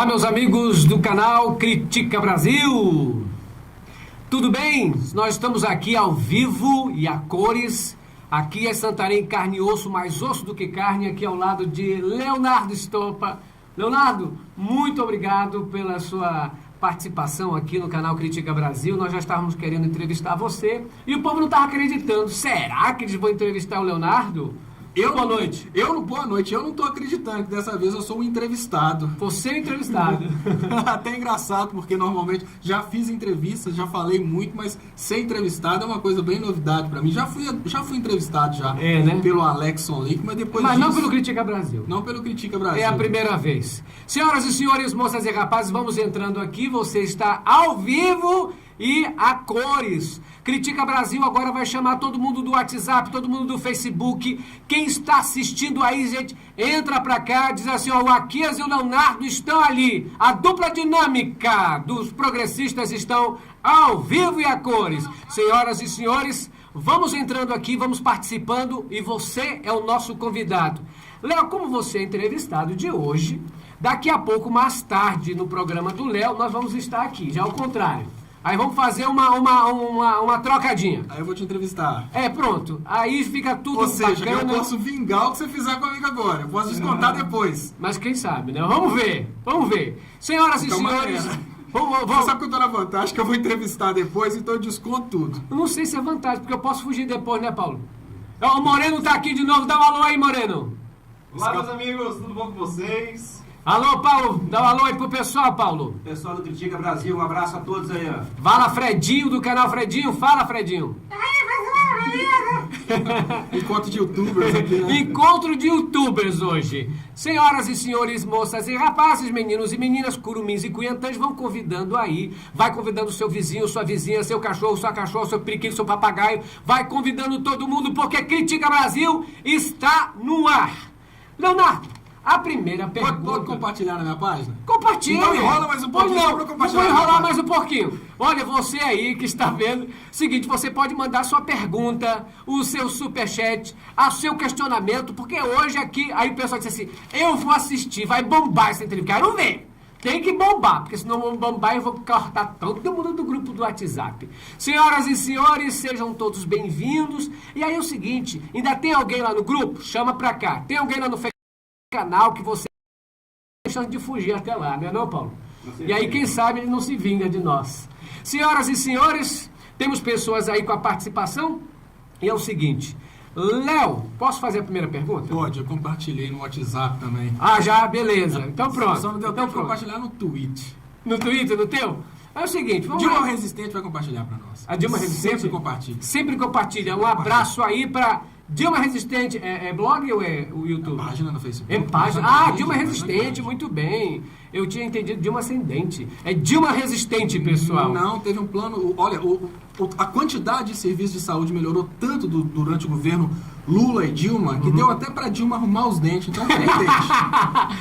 Olá, meus amigos do canal Critica Brasil. Tudo bem? Nós estamos aqui ao vivo e a cores. Aqui é Santarém, carne e osso, mais osso do que carne, aqui ao lado de Leonardo Estopa. Leonardo, muito obrigado pela sua participação aqui no canal Critica Brasil. Nós já estávamos querendo entrevistar você e o povo não estava acreditando. Será que eles vão entrevistar o Leonardo? Boa noite. Boa noite. Eu não tô acreditando que dessa vez eu sou um entrevistado. Você é o entrevistado. Até engraçado, porque normalmente já fiz entrevistas, já falei muito, mas ser entrevistado é uma coisa bem novidade pra mim. Já fui entrevistado né? Pelo Alexson Link, mas depois Mas disso, não pelo Critica Brasil. Não pelo Critica Brasil. É a primeira vez. Senhoras e senhores, moças e rapazes, vamos entrando aqui. Você está ao vivo e a cores. Critica Brasil agora vai chamar todo mundo do WhatsApp, todo mundo do Facebook. Quem está assistindo aí, gente, entra pra cá, diz assim, ó, o Aquias e o Leonardo estão ali. A dupla dinâmica dos progressistas estão ao vivo e a cores. Senhoras e senhores, vamos entrando aqui, vamos participando e você é o nosso convidado. Léo, como você é entrevistado de hoje, daqui a pouco, mais tarde, no programa do Léo, nós vamos estar aqui, já ao contrário. Aí vamos fazer uma trocadinha. Aí eu vou te entrevistar. Pronto. Aí fica tudo Ou seja, bacana. eu posso vingar o que você fizer comigo agora. Eu posso descontar depois. Mas quem sabe, né? Vamos ver. Senhoras e senhores... Você sabe que eu tô na vantagem, que eu vou entrevistar depois, então eu desconto tudo. Eu não sei se é vantagem, porque eu posso fugir depois, né, Paulo? O Moreno tá aqui de novo. Dá um alô aí, Moreno. Olá, meus amigos. Tudo bom com vocês? Alô, Paulo. Dá um alô aí pro pessoal, Paulo. Pessoal do Critica Brasil, um abraço a todos aí, ó. Fala, Fredinho, do canal Fredinho. Fala, Fredinho. Encontro de youtubers aqui, né? Encontro de youtubers hoje. Senhoras e senhores, moças e rapazes, meninos e meninas, curumins e cuiantãs, vão convidando aí. Vai convidando seu vizinho, sua vizinha, seu cachorro, sua cachorra, seu periquito, seu papagaio. Vai convidando todo mundo, porque Critica Brasil está no ar. Leonardo, a primeira pergunta... Pode compartilhar na minha página? Compartilha. Não enrola mais um pouquinho. Não vou enrolar mais um pouquinho. Olha, você aí que está vendo, seguinte, você pode mandar sua pergunta, o seu superchat, o seu questionamento, porque hoje aqui, aí o pessoal diz assim, eu vou assistir, vai bombar essa entrevista. Quero ver. Tem que bombar, porque senão não bombar eu vou cortar todo mundo do grupo do WhatsApp. Senhoras e senhores, sejam todos bem-vindos. E aí é o seguinte, ainda tem alguém lá no grupo? Chama pra cá. Tem alguém lá no canal que você tem chance de fugir até lá, não é não, Paulo? E aí, quem sabe, ele não se vinga de nós. Senhoras e senhores, temos pessoas aí com a participação. E é o seguinte, Léo, posso fazer a primeira pergunta? Pode, eu compartilhei no WhatsApp também. Já, beleza. Então pronto. Só não deu tempo de compartilhar no Twitter. No Twitter, no teu? É o seguinte, vamos Dilma lá. Resistente vai compartilhar pra nós. A Dilma Resistente? Sempre compartilha. Sempre compartilha. Um abraço aí pra Dilma Resistente. É blog ou é o YouTube? É página no Facebook. É página. Dilma Resistente, muito bem. Eu tinha entendido Dilma Ascendente. É Dilma Resistente, pessoal. Não, teve um plano... Olha, a quantidade de serviços de saúde melhorou tanto durante o governo Lula e Dilma, que deu até pra Dilma arrumar os dentes. Então,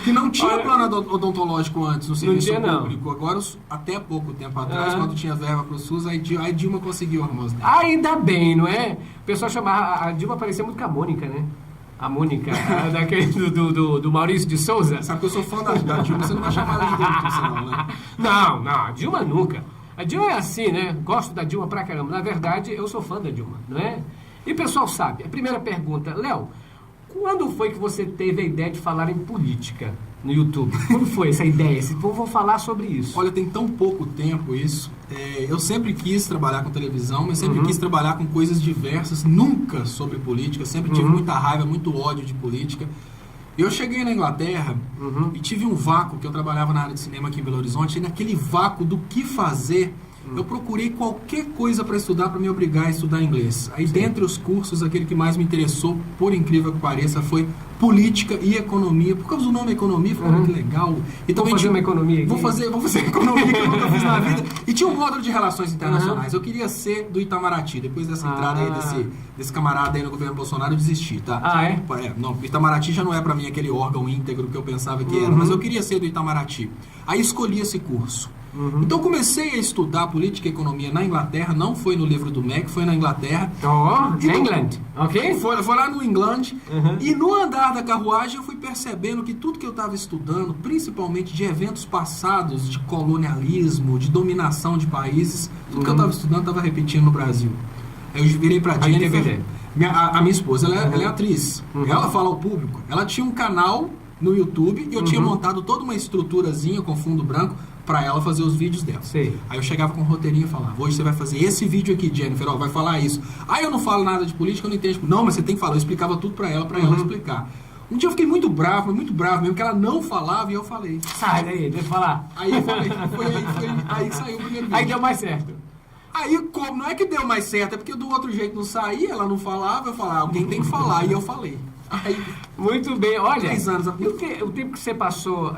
que não tinha plano odontológico antes no serviço público. Não. Agora, até pouco tempo atrás, quando tinha verba pro SUS, aí Dilma conseguiu arrumar os dentes. Ainda bem, não é? O pessoal chamava... A Dilma parecia muito com a Mônica, né? A Mônica, daquele do Maurício de Souza. Sabe que eu sou fã da Dilma, você não vai chamar ela de Dilma, não, né? Não, a Dilma nunca. A Dilma é assim, né? Gosto da Dilma pra caramba. Na verdade, eu sou fã da Dilma, não é? E o pessoal sabe. A primeira pergunta, Léo, quando foi que você teve a ideia de falar em política no YouTube? Quando foi essa ideia? Vou falar sobre isso. Olha, tem tão pouco tempo isso. Eu sempre quis trabalhar com televisão, mas sempre quis trabalhar com coisas diversas, nunca sobre política. Sempre tive muita raiva, muito ódio de política. Eu cheguei na Inglaterra e tive um vácuo, que eu trabalhava na área de cinema aqui em Belo Horizonte, e naquele vácuo do que fazer, eu procurei qualquer coisa para estudar, para me obrigar a estudar inglês. Aí, dentre os cursos, aquele que mais me interessou, por incrível que pareça, foi política e economia. Por causa do nome economia, ficou muito legal. Então, vou fazer uma economia aqui. Vou fazer economia que eu nunca fiz na vida. E tinha um módulo de relações internacionais. Eu queria ser do Itamaraty. Depois dessa entrada aí, desse camarada aí no governo Bolsonaro, eu desisti, tá? Não, o Itamaraty já não é para mim aquele órgão íntegro que eu pensava que era. Mas eu queria ser do Itamaraty. Aí escolhi esse curso. Então eu comecei a estudar política e economia na Inglaterra, não foi no livro do MEC, foi na Inglaterra. England, ok? Foi lá no England. E no andar da carruagem eu fui percebendo que tudo que eu estava estudando, principalmente de eventos passados, de colonialismo, de dominação de países, tudo que eu estava estudando estava repetindo no Brasil. Aí eu virei para a Jennifer, a minha esposa, ela é atriz. Ela fala ao público. Ela tinha um canal no YouTube e eu tinha montado toda uma estruturazinha com fundo branco para ela fazer os vídeos dela. Sei. Aí eu chegava com um roteirinho e falava, hoje você vai fazer esse vídeo aqui, Jennifer, ó, vai falar isso. Aí eu não falo nada de política, eu não entendo. Não, mas você tem que falar. Eu explicava tudo para ela explicar. Um dia eu fiquei muito bravo mesmo, que ela não falava e eu falei. Sai daí, deixa eu falar. Aí eu falei, aí saiu o primeiro vídeo. Aí deu mais certo. Aí, não é que deu mais certo, é porque do outro jeito não saía, ela não falava, eu falava, alguém tem que falar, e eu falei. Aí, muito bem, olha, 3 anos. o tempo que você passou,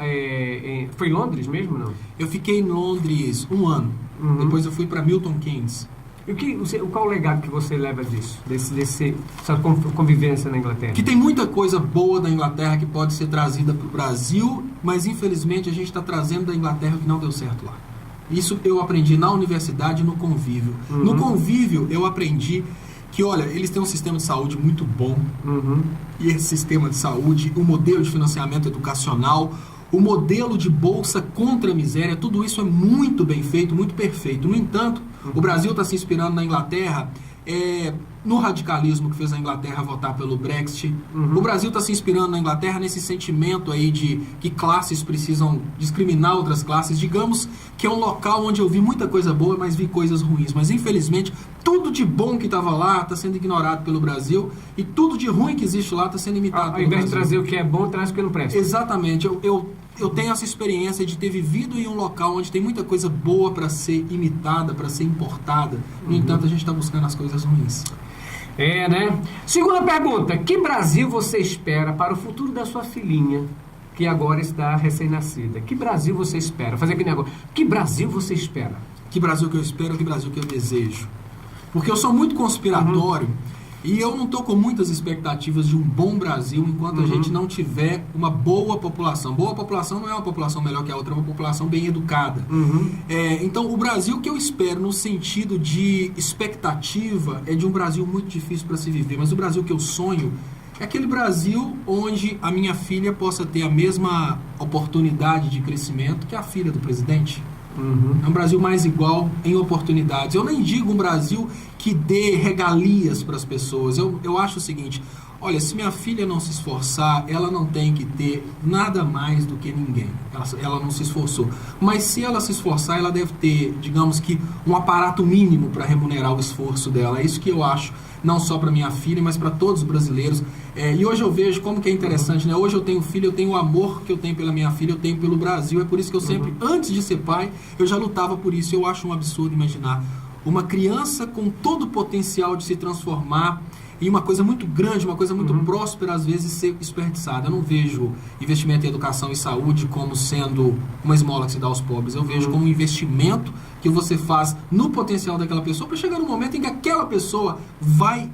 foi em Londres mesmo, não? Eu fiquei em Londres 1 ano, depois eu fui para Milton Keynes. E qual o legado que você leva disso, dessa convivência na Inglaterra? Que tem muita coisa boa da Inglaterra que pode ser trazida para o Brasil, mas infelizmente a gente está trazendo da Inglaterra o que não deu certo lá. Isso eu aprendi na universidade, no convívio. No convívio eu aprendi que, olha, eles têm um sistema de saúde muito bom. E esse sistema de saúde, o modelo de financiamento educacional, o modelo de bolsa contra a miséria, tudo isso é muito bem feito, muito perfeito. No entanto, o Brasil está se inspirando na Inglaterra, no radicalismo que fez a Inglaterra votar pelo Brexit. O Brasil está se inspirando na Inglaterra nesse sentimento aí de que classes precisam discriminar outras classes. Digamos que é um local onde eu vi muita coisa boa, mas vi coisas ruins. Mas infelizmente, tudo de bom que estava lá está sendo ignorado pelo Brasil e tudo de ruim que existe lá está sendo imitado pelo Brasil. Ao invés de trazer o que é bom, traz o que não presta. Exatamente. Eu tenho essa experiência de ter vivido em um local onde tem muita coisa boa para ser imitada, para ser importada. No entanto, a gente está buscando as coisas ruins. Né? Segunda pergunta. Que Brasil você espera para o futuro da sua filhinha, que agora está recém-nascida? Que Brasil você espera? Fazer aquele negócio. Que Brasil você espera? Que Brasil que eu espero, que Brasil que eu desejo. Porque eu sou muito conspiratório e eu não estou com muitas expectativas de um bom Brasil enquanto a gente não tiver uma boa população. Boa população não é uma população melhor que a outra, é uma população bem educada. Então, o Brasil que eu espero no sentido de expectativa é de um Brasil muito difícil para se viver. Mas o Brasil que eu sonho é aquele Brasil onde a minha filha possa ter a mesma oportunidade de crescimento que a filha do presidente. É um Brasil mais igual em oportunidades. Eu nem digo um Brasil que dê regalias para as pessoas. Eu acho o seguinte, olha, se minha filha não se esforçar, ela não tem que ter nada mais do que ninguém. Ela não se esforçou. Mas se ela se esforçar, ela deve ter, digamos que, um aparato mínimo para remunerar o esforço dela. É isso que eu acho, não só para minha filha, mas para todos os brasileiros. E hoje eu vejo como que é interessante, né? Hoje eu tenho filho, eu tenho o amor que eu tenho pela minha filha, eu tenho pelo Brasil. É por isso que eu sempre, antes de ser pai, eu já lutava por isso. Eu acho um absurdo imaginar uma criança com todo o potencial de se transformar em uma coisa muito grande, uma coisa muito próspera, às vezes ser desperdiçada. Eu não vejo investimento em educação e saúde como sendo uma esmola que se dá aos pobres. Eu vejo como um investimento que você faz no potencial daquela pessoa para chegar no momento em que aquela pessoa vai,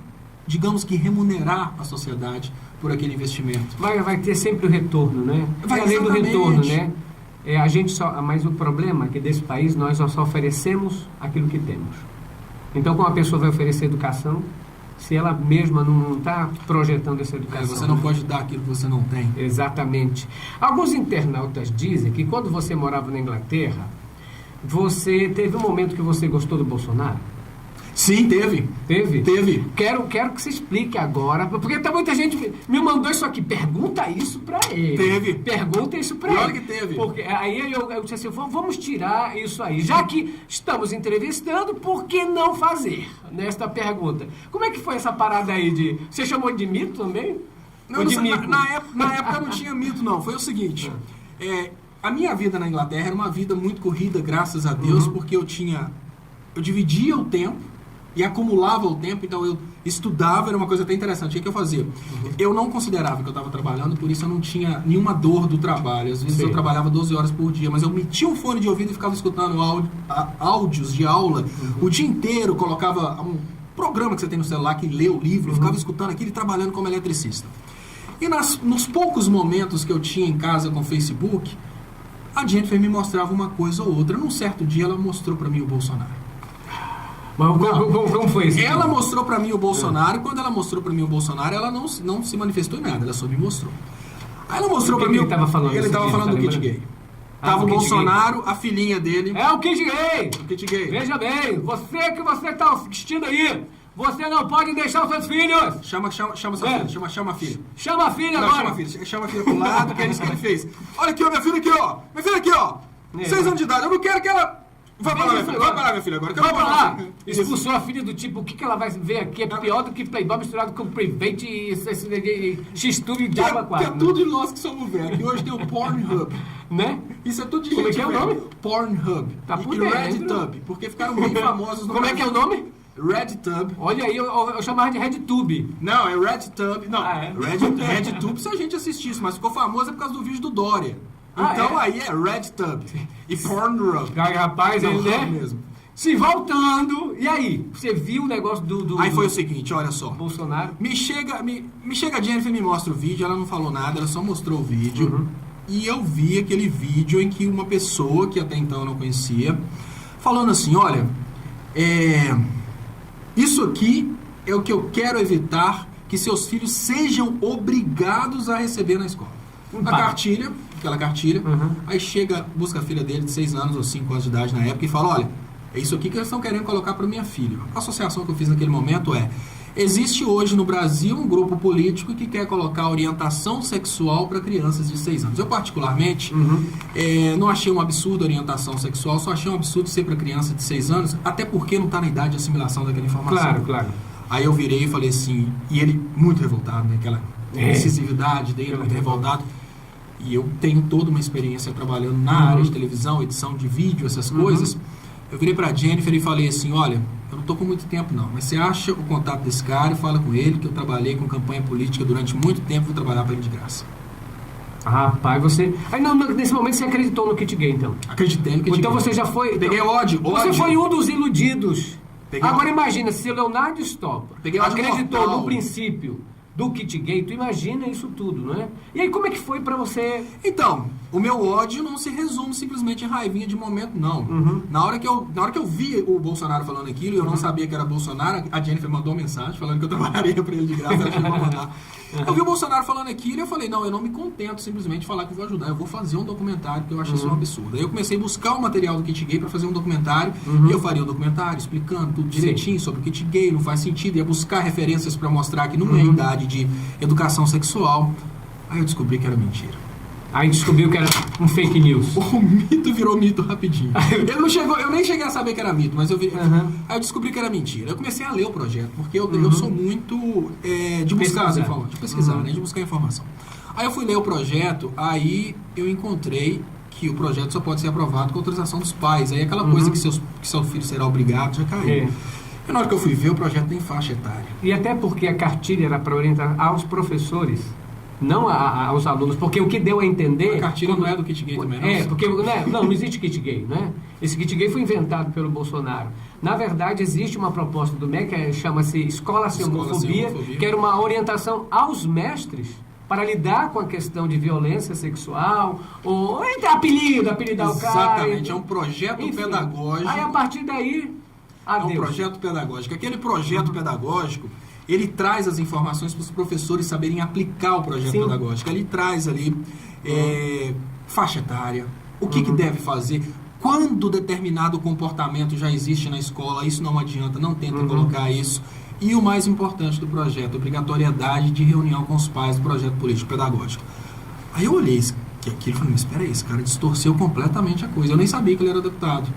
digamos que, remunerar a sociedade por aquele investimento. Vai ter sempre o retorno, né? Vai, além do retorno, exatamente. né? Mas o problema é que desse país nós só oferecemos aquilo que temos. Então, como a pessoa vai oferecer educação, se ela mesma não está projetando essa educação. Você não pode dar aquilo que você não tem. Exatamente. Alguns internautas dizem que quando você morava na Inglaterra, você teve um momento que você gostou do Bolsonaro? Sim, teve. Teve? Teve. Quero que você explique agora, porque tá muita gente me mandou isso aqui. Pergunta isso pra ele. Teve. Pergunta isso pra ele. Claro que teve. Porque aí eu disse assim, vamos tirar isso aí. Já que estamos entrevistando, por que não fazer nesta pergunta? Como é que foi essa parada aí de... Você chamou de mito também? Não, de na época não tinha mito, não. Foi o seguinte, a minha vida na Inglaterra era uma vida muito corrida, graças a Deus, porque eu dividia o tempo e acumulava o tempo, então eu estudava, era uma coisa até interessante. O que eu fazia? Eu não considerava que eu estava trabalhando, por isso eu não tinha nenhuma dor do trabalho. Às vezes eu trabalhava 12 horas por dia, mas eu metia um fone de ouvido e ficava escutando áudios de aula o dia inteiro, colocava um programa que você tem no celular que lê o livro, ficava escutando aquilo e trabalhando como eletricista. E nos poucos momentos que eu tinha em casa com o Facebook, A Jennifer me mostrava uma coisa ou outra. Num certo dia ela mostrou pra mim o Bolsonaro. Mas como foi isso? Ela mostrou pra mim o Bolsonaro, e quando ela mostrou pra mim o Bolsonaro, ela não se manifestou em nada, ela só me mostrou. Aí ela mostrou pra mim. Ele estava falando? Ele estava falando do kit gay. Tava o Bolsonaro, a filhinha dele. É o kit gay! O kit gay. Veja bem, você tá assistindo aí, você não pode deixar os seus filhos! Chama essa filha, chama a filha. Chama a filha Não, agora! chama a filha pro lado, que é isso que ele fez. Olha aqui, ó, minha filha aqui, ó. Minha filha aqui, ó. 6 anos de idade, eu não quero que ela... Vai pra lá, minha filha, agora. Vai pra lá! Expulsou a filha do tipo, o que ela vai ver aqui? É pior do que Playboy misturado com Private e X-Tube e Diaba 4. Que é tudo de nós que somos velhos. E hoje tem o Pornhub. Né? Isso é tudo de Como gente é que é o velha. nome? Pornhub. Tá por e dentro. RedTube, porque ficaram bem famosos no Como é que é o nome? RedTube. Olha aí, eu chamava de RedTube. Não, é RedTube. Não, Ah, é? RedTube se a gente assistisse, mas ficou famoso é por causa do vídeo do Dória. Ah, então é? aí é RedTube. E Pornhub. Rapaz, Não, ele, né? mesmo. Se voltando, e aí? Você viu o negócio do Aí foi o seguinte, olha só. Bolsonaro? Me chega a Jennifer, me mostra o vídeo, ela não falou nada, ela só mostrou o vídeo. E eu vi aquele vídeo em que uma pessoa, que até então eu não conhecia, falando assim, olha, isso aqui é o que eu quero evitar que seus filhos sejam obrigados a receber na escola. Cartilha, aquela cartilha, aí chega, busca a filha dele de 6 anos ou 5 anos de idade na época e fala, olha, é isso aqui que eles estão querendo colocar para minha filha. A associação que eu fiz naquele momento existe hoje no Brasil um grupo político que quer colocar orientação sexual para crianças de 6 anos. Eu, particularmente, não achei um absurdo a orientação sexual, só achei um absurdo ser para criança de 6 anos, até porque não está na idade de assimilação daquela informação. Claro, claro. Aí eu virei e falei assim, e ele muito revoltado, né? Aquela incisividade dele, muito revoltado. E eu tenho toda uma experiência trabalhando na área de televisão, edição de vídeo, essas coisas. Eu virei pra Jennifer e falei assim, olha, eu não tô com muito tempo não, mas você acha o contato desse cara e fala com ele que eu trabalhei com campanha política durante muito tempo, vou trabalhar pra ele de graça. Rapaz, você... Aí nesse momento você acreditou no kit gay, então? Acreditei no kit gay. Então você já foi... Peguei ódio. Você foi um dos iludidos. Peguei Agora ódio. Imagina, se o Leonardo Stoppa Peguei ódio acreditou mortal. no princípio do kit gay, tu imagina isso tudo, não é? E aí como é que foi pra você... Então, o meu ódio não se resume simplesmente em raivinha de momento, não. Na hora que eu vi o Bolsonaro falando aquilo e eu não sabia que era Bolsonaro, a Jennifer mandou uma mensagem falando que eu trabalharia pra ele de graça, ela chegou a mandar. Eu vi o Bolsonaro falando aquilo e eu falei, não, eu não me contento simplesmente de falar que vou ajudar, eu vou fazer um documentário, porque eu acho isso um absurdo. Aí eu comecei a buscar o material do kit gay pra fazer um documentário, e eu faria um documentário explicando tudo direitinho sobre o kit gay, não faz sentido, ia buscar referências pra mostrar que não é idade de educação sexual. Aí eu descobri que era mentira. Aí descobriu que era um fake news. O mito virou mito rapidinho. Eu nem cheguei a saber que era mito, mas aí eu descobri que era mentira. Eu comecei a ler o projeto, porque eu sou muito de buscar as informações, de pesquisar, né, de buscar informação. Aí eu fui ler o projeto, aí eu encontrei que o projeto só pode ser aprovado com autorização dos pais. Aí aquela coisa que seu filho será obrigado já caiu. E na hora que eu fui ver, o projeto tem faixa etária. E até porque a cartilha era para orientar aos professores, não aos alunos, porque o que deu a entender... A cartilha não é do kit gay também, não? Porque não existe kit gay, né? Esse kit gay foi inventado pelo Bolsonaro. Na verdade, existe uma proposta do MEC, que chama-se Escola Sem Homofobia, que era uma orientação aos mestres para lidar com a questão de violência sexual, ou apelidar o cara... Exatamente, é um projeto pedagógico. Aí, a partir daí, adeus. É um projeto pedagógico. Aquele projeto pedagógico, ele traz as informações para os professores saberem aplicar o projeto pedagógico. Ele traz ali faixa etária, o que deve fazer, quando determinado comportamento já existe na escola, isso não adianta, não tenta colocar isso. E o mais importante do projeto, obrigatoriedade de reunião com os pais do projeto político pedagógico. Aí eu olhei aquilo e falei, mas espera aí, esse cara distorceu completamente a coisa. Eu nem sabia que ele era deputado.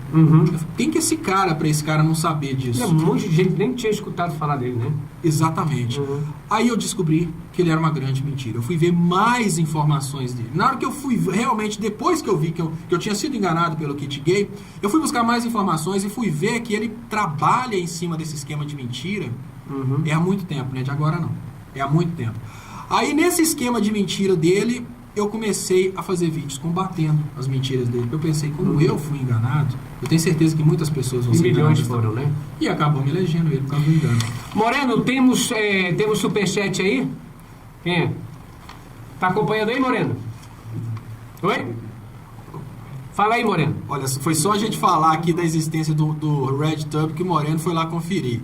Quem que é esse cara para esse cara não saber disso? Um monte de gente nem tinha escutado falar dele, né? Exatamente. Aí eu descobri que ele era uma grande mentira. Eu fui ver mais informações dele. Na hora que eu fui, realmente, depois que eu vi que eu tinha sido enganado pelo kit gay, eu fui buscar mais informações e fui ver que ele trabalha em cima desse esquema de mentira há muito tempo, né? De agora não. É há muito tempo. Aí nesse esquema de mentira dele, eu comecei a fazer vídeos combatendo as mentiras dele. Eu pensei, como eu fui enganado, eu tenho certeza que muitas pessoas vão ser enganadas. Milhões foram, né? E acabou me elegendo ele por causa do engano. Moreno, temos superchat aí? Quem é? Tá acompanhando aí, Moreno? Oi? Fala aí, Moreno. Olha, foi só a gente falar aqui da existência do Red Tub que o Moreno foi lá conferir.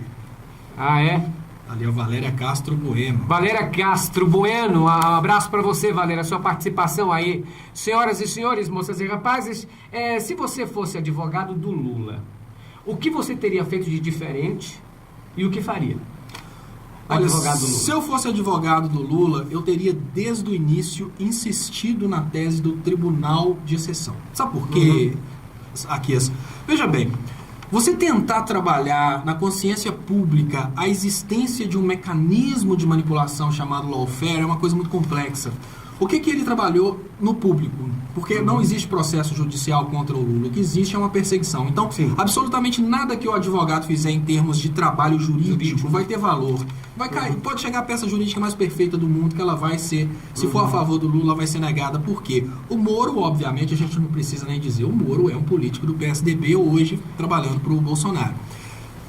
Ah, é? Ali é o Valéria Castro Bueno. Valéria Castro Bueno, um abraço para você, Valéria, sua participação aí. Senhoras e senhores, moças e rapazes, se você fosse advogado do Lula, o que você teria feito de diferente e o que faria? Olha, Advogado do Lula. se eu fosse advogado do Lula, eu teria desde o início insistido na tese do Tribunal de Exceção. Sabe por quê, Aquias? Veja bem, você tentar trabalhar na consciência pública a existência de um mecanismo de manipulação chamado lawfare é uma coisa muito complexa. O que ele trabalhou no público? Porque não existe processo judicial contra o Lula. O que existe é uma perseguição. Então, absolutamente nada que o advogado fizer em termos de trabalho jurídico vai ter valor. Vai cair. Pode chegar a peça jurídica mais perfeita do mundo que ela vai ser, se for a favor do Lula, vai ser negada. Por quê? O Moro, obviamente, a gente não precisa nem dizer, o Moro é um político do PSDB hoje trabalhando para o Bolsonaro.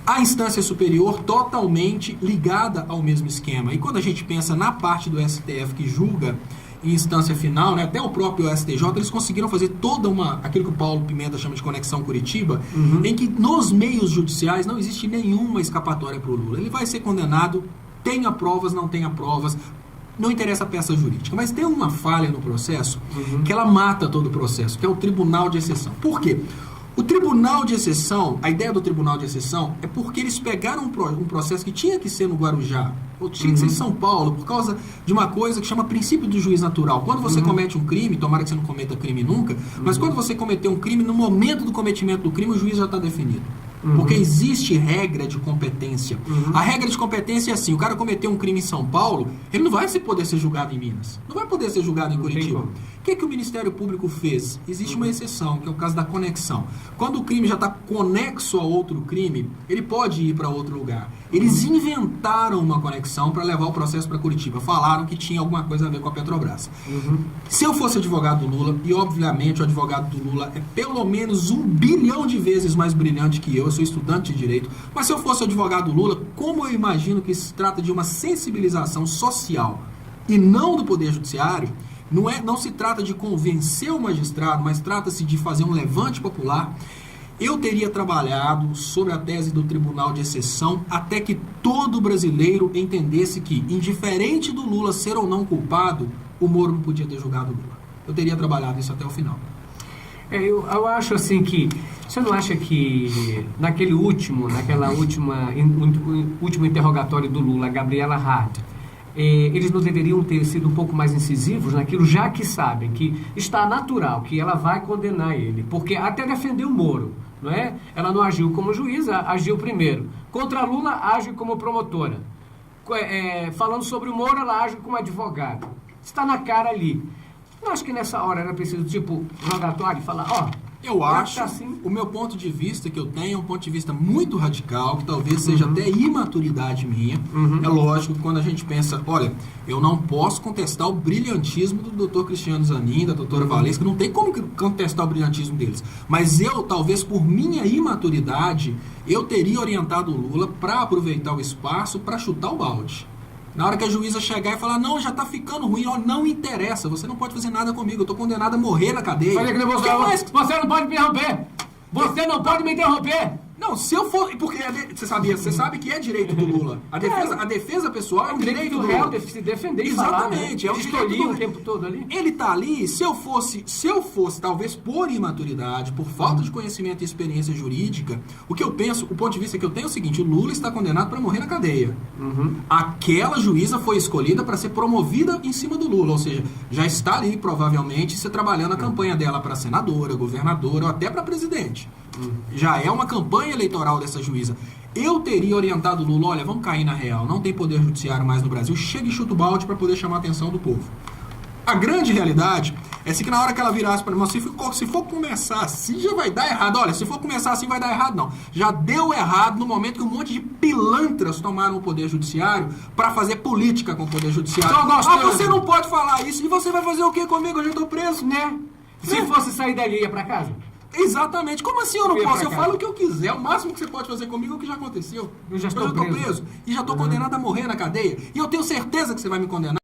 A instância superior totalmente ligada ao mesmo esquema. E quando a gente pensa na parte do STF que julga em instância final, né, até o próprio STJ, eles conseguiram fazer toda aquilo que o Paulo Pimenta chama de conexão Curitiba, em que nos meios judiciais não existe nenhuma escapatória para o Lula. Ele vai ser condenado, tenha provas, não tenha provas, não interessa a peça jurídica. Mas tem uma falha no processo que ela mata todo o processo, que é o Tribunal de Exceção. Por quê? O Tribunal de Exceção, a ideia do Tribunal de Exceção é porque eles pegaram um processo que tinha que ser no Guarujá, ou tinha que ser em São Paulo, por causa de uma coisa que chama princípio do juiz natural. Quando você comete um crime, tomara que você não cometa crime nunca, mas quando você cometeu um crime, no momento do cometimento do crime, o juiz já está definido. Porque existe regra de competência. A regra de competência é assim, o cara cometeu um crime em São Paulo, ele não vai poder ser julgado em Minas. Não vai poder ser julgado em Curitiba. O que o Ministério Público fez? Existe uma exceção, que é o caso da conexão. Quando o crime já está conexo a outro crime, ele pode ir para outro lugar. Eles inventaram uma conexão para levar o processo para Curitiba. Falaram que tinha alguma coisa a ver com a Petrobras. Se eu fosse advogado do Lula, e obviamente o advogado do Lula é pelo menos 1 bilhão de vezes mais brilhante que eu sou estudante de Direito, mas se eu fosse advogado do Lula, como eu imagino que se trata de uma sensibilização social e não do Poder Judiciário, não se trata de convencer o magistrado, mas trata-se de fazer um levante popular, eu teria trabalhado sobre a tese do Tribunal de Exceção até que todo brasileiro entendesse que, indiferente do Lula ser ou não culpado, o Moro não podia ter julgado o Lula. Eu teria trabalhado isso até o final. Eu acho assim que... Você não acha que último interrogatório do Lula, Gabriela Hart, eles não deveriam ter sido um pouco mais incisivos naquilo, já que sabem que está natural, que ela vai condenar ele, porque até defendeu o Moro, não é? Ela não agiu como juíza, agiu primeiro. Contra Lula, age como promotora. Falando sobre o Moro, ela age como advogada. Está na cara ali. Eu acho que nessa hora era preciso, jogar a toalha e falar, eu acho, o meu ponto de vista que eu tenho é um ponto de vista muito radical, que talvez seja até imaturidade minha. É lógico que quando a gente pensa, olha, eu não posso contestar o brilhantismo do Dr. Cristiano Zanin, da doutora Valesca, não tem como contestar o brilhantismo deles. Mas eu, talvez por minha imaturidade, eu teria orientado o Lula para aproveitar o espaço para chutar o balde. Na hora que a juíza chegar e falar, não, já tá ficando ruim, não interessa, você não pode fazer nada comigo, eu tô condenado a morrer na cadeia. Você não pode me interromper! Você não pode me interromper! Não, se eu for... Porque você sabe que é direito do Lula. A defesa pessoal é um direito do Lula. Se defender. Exatamente. É o direito o tempo todo ali. Ele tá ali, se eu fosse, talvez por imaturidade, por falta de conhecimento e experiência jurídica, o que eu penso, o ponto de vista que eu tenho é o seguinte, o Lula está condenado para morrer na cadeia. Aquela juíza foi escolhida para ser promovida em cima do Lula, ou seja, já está ali, provavelmente, se trabalhando a campanha dela para senadora, governadora ou até para presidente. Já é uma campanha eleitoral dessa juíza. Eu teria orientado o Lula, olha, vamos cair na real, não tem poder judiciário mais no Brasil, chega e chuta o balde para poder chamar a atenção do povo. A grande realidade é que na hora que ela virasse para mim, se for começar assim, já vai dar errado. Olha, se for começar assim, vai dar errado, não. Já deu errado no momento que um monte de pilantras tomaram o poder judiciário para fazer política com o poder judiciário. Você não pode falar isso, e você vai fazer o que comigo? Eu já estou preso, né? Se fosse sair dali, ia para casa? Exatamente. Como assim eu não posso? Eu falo o que eu quiser. O máximo que você pode fazer comigo é o que já aconteceu. Eu já estou preso. E já estou condenado a morrer na cadeia. E eu tenho certeza que você vai me condenar.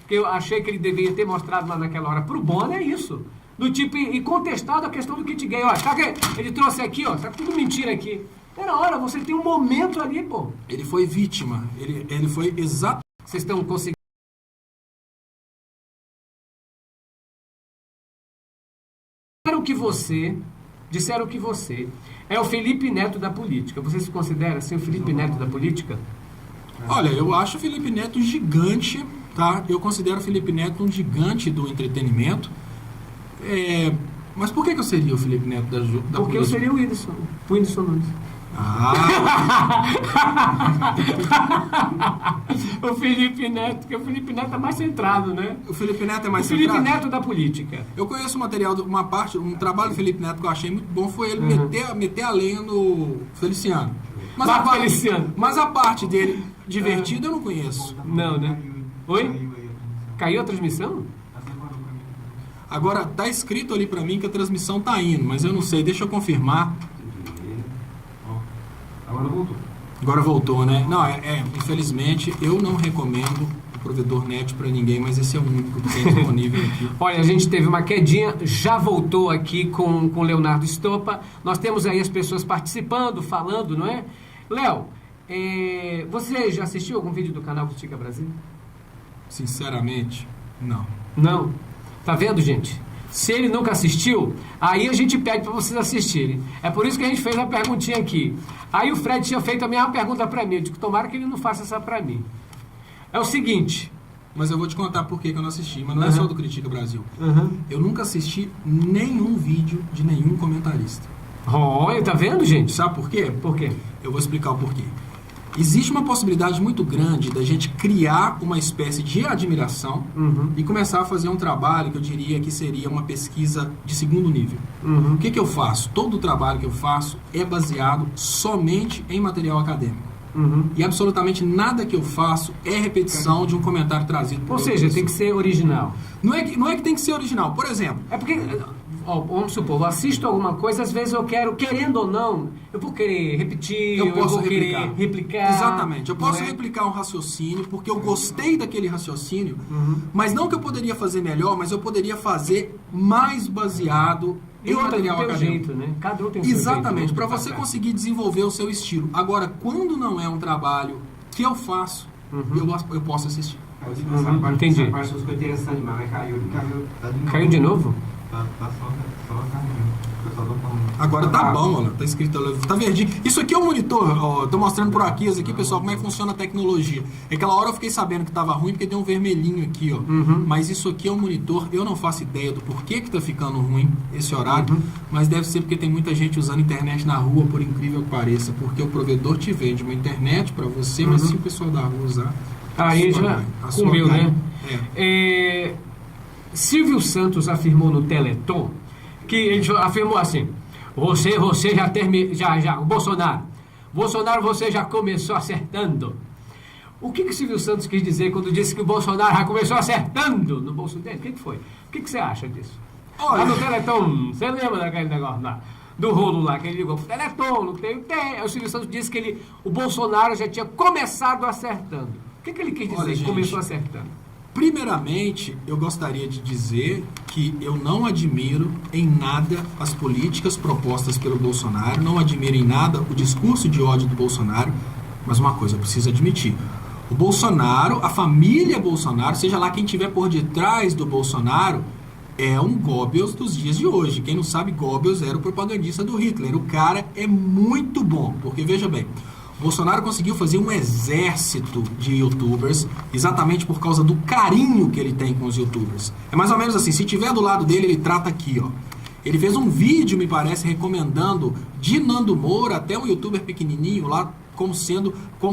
Porque eu achei que ele deveria ter mostrado lá naquela hora pro Bonner isso. Do tipo, e contestado a questão do kit gay. Ó, tá que ele trouxe aqui, ó, tá tudo mentira aqui. Era hora, você tem um momento ali, pô. Ele foi vítima. Ele foi exato. Vocês estão conseguindo. Disseram que você é o Felipe Neto da política. Você se considera assim o Felipe Neto da política? Olha, eu acho o Felipe Neto gigante, tá? Eu considero o Felipe Neto um gigante do entretenimento. Mas por que eu seria o Felipe Neto da política? Porque eu seria o Whindersson Nunes. O Felipe Neto, porque o Felipe Neto é mais centrado, né? O Felipe Neto é mais o centrado? Felipe Neto da política. Eu conheço o material, um trabalho do Felipe Neto que eu achei muito bom foi ele meter a lenha no Feliciano. Mas a parte dele divertida eu não conheço. Não, né? Oi? Caiu a transmissão? Agora, tá escrito ali pra mim que a transmissão tá indo, mas eu não sei, deixa eu confirmar. Agora voltou, né? Não, infelizmente, eu não recomendo o provedor net para ninguém, mas esse é o único que tem disponível aqui. Olha, a gente teve uma quedinha, já voltou aqui com o Leonardo Stoppa. Nós temos aí as pessoas participando, falando, não é? Léo, você já assistiu algum vídeo do canal Critica Brasil? Sinceramente, não. Não? Tá vendo, gente? Se ele nunca assistiu, aí a gente pede para vocês assistirem. É por isso que a gente fez a perguntinha aqui. Aí o Fred tinha feito a mesma pergunta para mim. Eu digo, tomara que ele não faça essa para mim. É o seguinte... Mas eu vou te contar por que eu não assisti. Mas não é só do Critica Brasil. Eu nunca assisti nenhum vídeo de nenhum comentarista. Olha, tá vendo, gente? Sabe por quê? Por quê? Eu vou explicar o porquê. Existe uma possibilidade muito grande da gente criar uma espécie de admiração e começar a fazer um trabalho que eu diria que seria uma pesquisa de segundo nível. O que eu faço? Todo o trabalho que eu faço é baseado somente em material acadêmico. E absolutamente nada que eu faço é repetição de um comentário trazido por Ou seja, tem que ser original. Não é que tem que ser original. Por exemplo... É porque... vamos supor, eu assisto alguma coisa, às vezes eu quero, querendo ou não, eu vou querer repetir, eu vou querer replicar. Exatamente, eu posso replicar um raciocínio, porque eu gostei daquele raciocínio, mas não que eu poderia fazer melhor, mas eu poderia fazer mais baseado em material acadêmico. Jeito, né? Cada um tem o seu Exatamente, jeito, para você conseguir desenvolver o seu estilo. Agora, quando não é um trabalho que eu faço, eu posso assistir. Entendi. Caiu de novo? Agora tá bom, olha, tá escrito, tá verdinho. Isso aqui é um monitor, ó, tô mostrando por aqui, isso aqui, pessoal, como é que funciona a tecnologia. Aquela hora eu fiquei sabendo que tava ruim porque tem um vermelhinho aqui, ó. Mas isso aqui é um monitor, eu não faço ideia do porquê que tá ficando ruim esse horário, mas deve ser porque tem muita gente usando internet na rua, por incrível que pareça, porque o provedor te vende uma internet pra você, mas se o pessoal da rua usar... Aí já comeu, né? Silvio Santos afirmou no Teleton que ele afirmou assim: você já o Bolsonaro, você já começou acertando. O que o Silvio Santos quis dizer quando disse que o Bolsonaro já começou acertando no bolso dele? O que foi? O que você acha disso? Olha, lá no Teleton, você lembra daquele negócio lá? Do rolo lá, que ele ligou pro Teleton, não tem. O Silvio Santos disse que o Bolsonaro já tinha começado acertando. O que ele quis dizer? Olha, gente, começou acertando. Primeiramente, eu gostaria de dizer que eu não admiro em nada as políticas propostas pelo Bolsonaro, não admiro em nada o discurso de ódio do Bolsonaro, mas uma coisa eu preciso admitir: o Bolsonaro, a família Bolsonaro, seja lá quem estiver por detrás do Bolsonaro, é um Goebbels dos dias de hoje. Quem não sabe, Goebbels era o propagandista do Hitler. O cara é muito bom, porque veja bem, Bolsonaro conseguiu fazer um exército de youtubers exatamente por causa do carinho que ele tem com os youtubers. É mais ou menos assim, se tiver do lado dele, ele trata aqui, ó. Ele fez um vídeo, me parece, recomendando de Nando Moura até um youtuber pequenininho lá, como se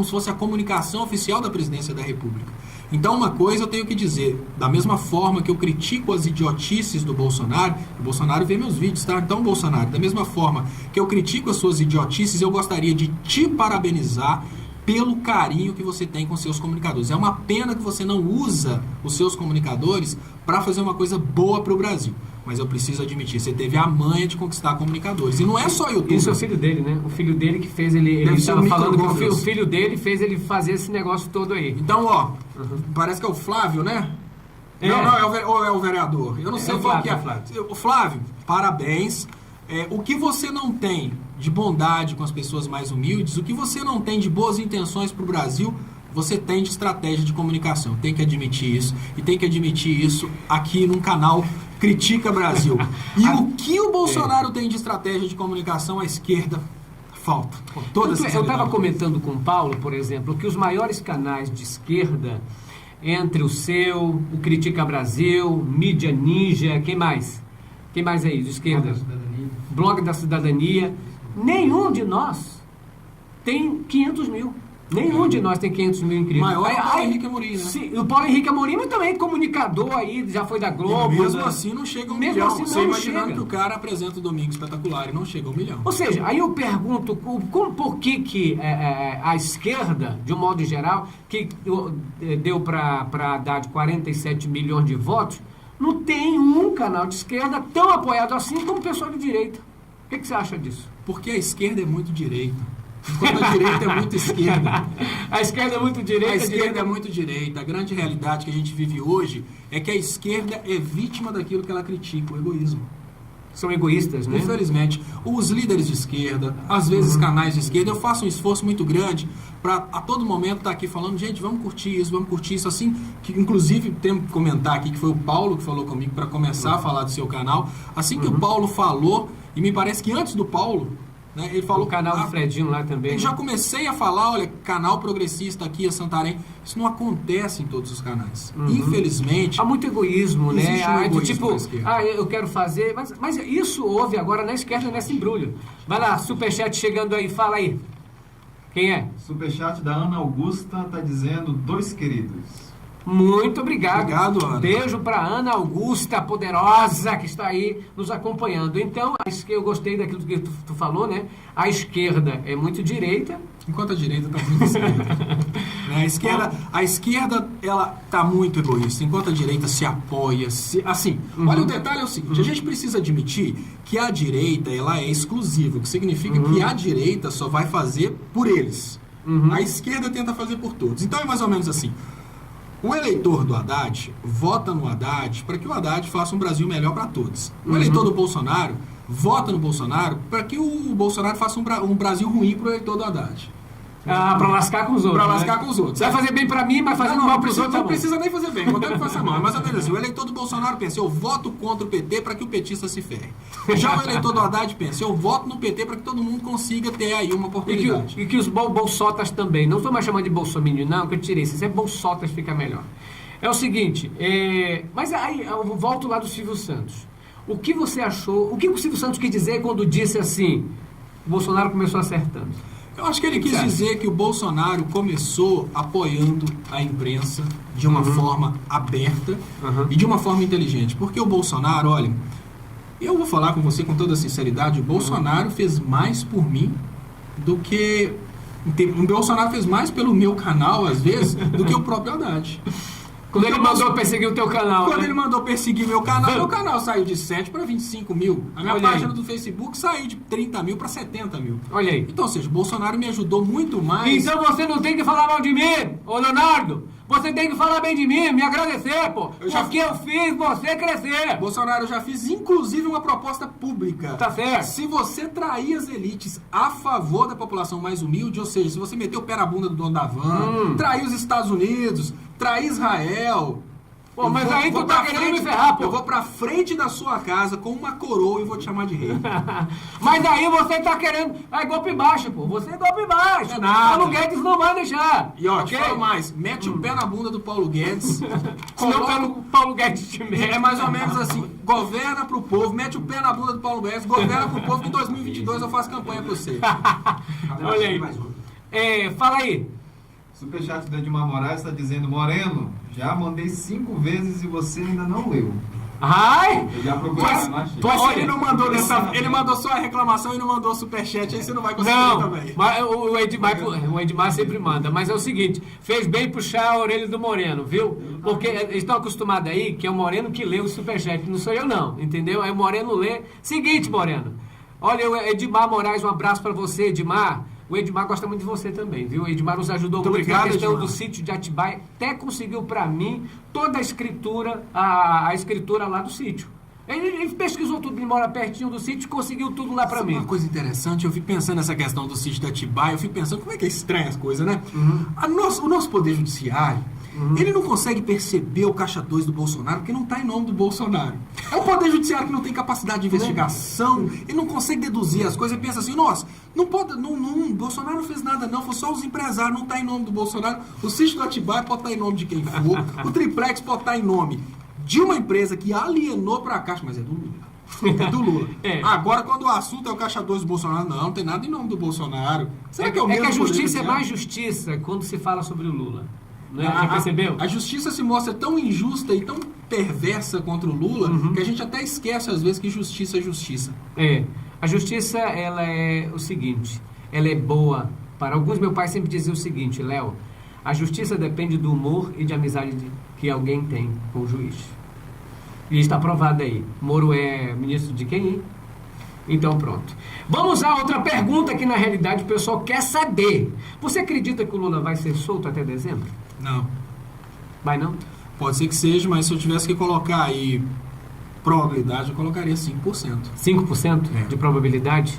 fosse a comunicação oficial da presidência da República. Então, uma coisa eu tenho que dizer: da mesma forma que eu critico as idiotices do Bolsonaro, o Bolsonaro vê meus vídeos, tá? Então, Bolsonaro, da mesma forma que eu critico as suas idiotices, eu gostaria de te parabenizar pelo carinho que você tem com seus comunicadores. É uma pena que você não usa os seus comunicadores para fazer uma coisa boa para o Brasil. Mas eu preciso admitir, você teve a manha de conquistar comunicadores. E não é só YouTube. Isso é o filho dele, né? O filho dele que fez ele estava falando que o filho dele fez ele fazer esse negócio todo aí. Então, ó, parece que é o Flávio, né? Não, é o vereador. Eu não sei qual que é. Flávio. Flávio, parabéns. O que você não tem de bondade com as pessoas mais humildes, o que você não tem de boas intenções para o Brasil, você tem de estratégia de comunicação. Tem que admitir isso. E tem que admitir isso aqui num canal Critica Brasil. E o que o Bolsonaro tem de estratégia de comunicação, a esquerda falta. Com toda eu estava comentando com o Paulo, por exemplo, que os maiores canais de esquerda, entre o seu, o Critica Brasil, Mídia Ninja, quem mais? Quem mais aí de esquerda? Blog da Cidadania. Nenhum de nós tem 500 mil. Nenhum de nós tem 500 mil inscritos. Maior é o Paulo Henrique Amorim, né? Sim, o Paulo Henrique Amorim, mas também comunicador aí, já foi da Globo. E mesmo assim não chega a 1 mesmo milhão. assim Você não imaginando chega. que o cara apresenta o Domingo Espetacular e não chega a 1 milhão. Ou seja, aí eu pergunto, por que a esquerda, de um modo geral, que deu para Haddad 47 milhões de votos, não tem um canal de esquerda tão apoiado assim como o pessoal de direita. O que você acha disso? Porque a esquerda é muito direita. Enquanto a direita é muito esquerda. A esquerda é muito direita. A esquerda é muito direita. A grande realidade que a gente vive hoje é que a esquerda é vítima daquilo que ela critica, o egoísmo. São egoístas, né? Infelizmente, os líderes de esquerda, às vezes canais de esquerda, eu faço um esforço muito grande para a todo momento estar aqui falando, gente, vamos curtir isso, assim, que inclusive temos que comentar aqui que foi o Paulo que falou comigo para começar a falar do seu canal. Assim que o Paulo falou, e me parece que antes do Paulo, né, ele falou... O canal do Fredinho lá também. Eu já comecei a falar, olha, canal progressista aqui em Santarém. Isso não acontece em todos os canais. Infelizmente... Há muito egoísmo, né? Existe um egoísmo na tipo, esquerda. eu quero fazer... Mas isso houve agora na esquerda, nesse embrulho. Vai lá, superchat chegando aí, fala aí. Quem é? Superchat da Ana Augusta tá dizendo 2 queridos. Muito obrigado. Obrigado, Ana. Beijo para Ana Augusta, poderosa, que está aí nos acompanhando. Então, eu gostei daquilo que tu falou, né? A esquerda é muito direita. Enquanto a direita está muito esquerda. Né? A esquerda, ela está muito egoísta, enquanto a direita se apoia. Assim, olha, o detalhe é o seguinte, a gente precisa admitir que a direita, ela é exclusiva, o que significa que a direita só vai fazer por eles. A esquerda tenta fazer por todos. Então é mais ou menos assim. O eleitor do Haddad vota no Haddad para que o Haddad faça um Brasil melhor para todos. O eleitor do Bolsonaro vota no Bolsonaro para que o Bolsonaro faça um Brasil ruim para o eleitor do Haddad. Pra lascar com os outros. Pra lascar com os outros. Você vai fazer bem pra mim, mas fazendo mal pros outros. Não precisa nem fazer bem, contanto que faça mal. É mais ou menos assim. O eleitor do Bolsonaro pensa, eu voto contra o PT para que o petista se ferre. Já o eleitor do Haddad pensa, eu voto no PT para que todo mundo consiga ter aí uma oportunidade. E que os bolsotas também. Não estou mais chamando de bolsominion, não, que eu tirei. Se é bolsotas, fica melhor. É o seguinte, mas aí eu volto lá do Silvio Santos. O que você achou, o que o Silvio Santos quis dizer quando disse assim, o Bolsonaro começou acertando? Eu acho que ele quis dizer que o Bolsonaro começou apoiando a imprensa de uma forma aberta e de uma forma inteligente. Porque o Bolsonaro, olha, eu vou falar com você com toda sinceridade, o Bolsonaro fez mais por mim do que... O Bolsonaro fez mais pelo meu canal, às vezes, do que o próprio Haddad. Quando ele mandou perseguir o teu canal, Quando né? ele mandou perseguir meu canal saiu de 7 para 25 mil. A minha Olha página aí. do Facebook saiu de 30 mil para 70 mil. Olha aí. Então, ou seja, o Bolsonaro me ajudou muito mais. Então você não tem que falar mal de mim, ô Leonardo. Você tem que falar bem de mim, me agradecer, pô. Porque eu fiz você crescer. Bolsonaro, eu já fiz inclusive uma proposta pública. Tá certo. Se você trair as elites a favor da população mais humilde, ou seja, se você meter o pé na bunda do dono da van, trair os Estados Unidos, trair Israel... Pô, mas aí tu tá querendo me ferrar, pô. Eu vou pra frente da sua casa com uma coroa e vou te chamar de rei. Mas aí você tá querendo... É golpe baixo, pô. Você é golpe baixo. É nada. Paulo Guedes não vai deixar. E ó, ok? te falo mais, mete o pé na bunda do Paulo Guedes. Senão o Paulo Guedes te mete. É mais ou menos assim, governa pro povo, mete o pé na bunda do Paulo Guedes, governa pro povo que em 2022 eu faço campanha pra você. Olha aí. Fala aí. Superchat da Edmar Moraes está dizendo, Moreno, já mandei 5 vezes e você ainda não leu. Ai! Eu já procurei, não achei. Olha, Ele não mandou ele mandou só a reclamação e não mandou superchat, aí você não vai conseguir Não, também. mas o Edmar sempre manda. Mas é o seguinte, fez bem puxar a orelha do Moreno, viu? Porque eles estão acostumados aí que é o Moreno que lê o superchat, não sou eu não, entendeu? Aí o Moreno lê. Seguinte, Moreno, olha, o Edmar Moraes, um abraço pra você, Edmar. O Edmar gosta muito de você também, viu? O Edmar nos ajudou Muito muito na obrigado, questão Edmar. do sítio de Atibaia. Até conseguiu para mim toda a escritura, a escritura lá do sítio. Ele pesquisou tudo, ele mora pertinho do sítio, conseguiu tudo lá para Sabe mim. uma coisa interessante, eu fico pensando nessa questão do sítio da Atibaia, eu fico pensando como é que é estranha as coisas, né? O nosso Poder Judiciário, ele não consegue perceber o caixa 2 do Bolsonaro porque não está em nome do Bolsonaro. É o Poder Judiciário que não tem capacidade de investigação, ele não consegue deduzir as coisas e pensa assim, nossa, não pode, Bolsonaro não fez nada não, foi só os empresários, não está em nome do Bolsonaro. O sítio do Atibaia pode estar em nome de quem for, o triplex pode estar em nome de uma empresa que alienou para a Caixa, mas é do Lula. É do Lula. É. Agora, quando o assunto é o caixa 2 do Bolsonaro, não tem nada em nome do Bolsonaro. Será que é o mesmo que a Poder justiça é Judiciário? mais justiça quando se fala sobre o Lula. Não é? Já percebeu? A justiça se mostra tão injusta e tão perversa contra o Lula que a gente até esquece, às vezes, que justiça é justiça. É. A justiça, ela é o seguinte, ela é boa para alguns. Meu pai sempre dizia o seguinte, Léo, a justiça depende do humor e de amizade que alguém tem com o juiz. E está provado aí. Moro é ministro de quem, hein? Então pronto. Vamos a outra pergunta que na realidade o pessoal quer saber. Você acredita que o Lula vai ser solto até dezembro? Não. Vai não? Pode ser que seja, mas se eu tivesse que colocar aí probabilidade, eu colocaria 5%. 5% É. de probabilidade?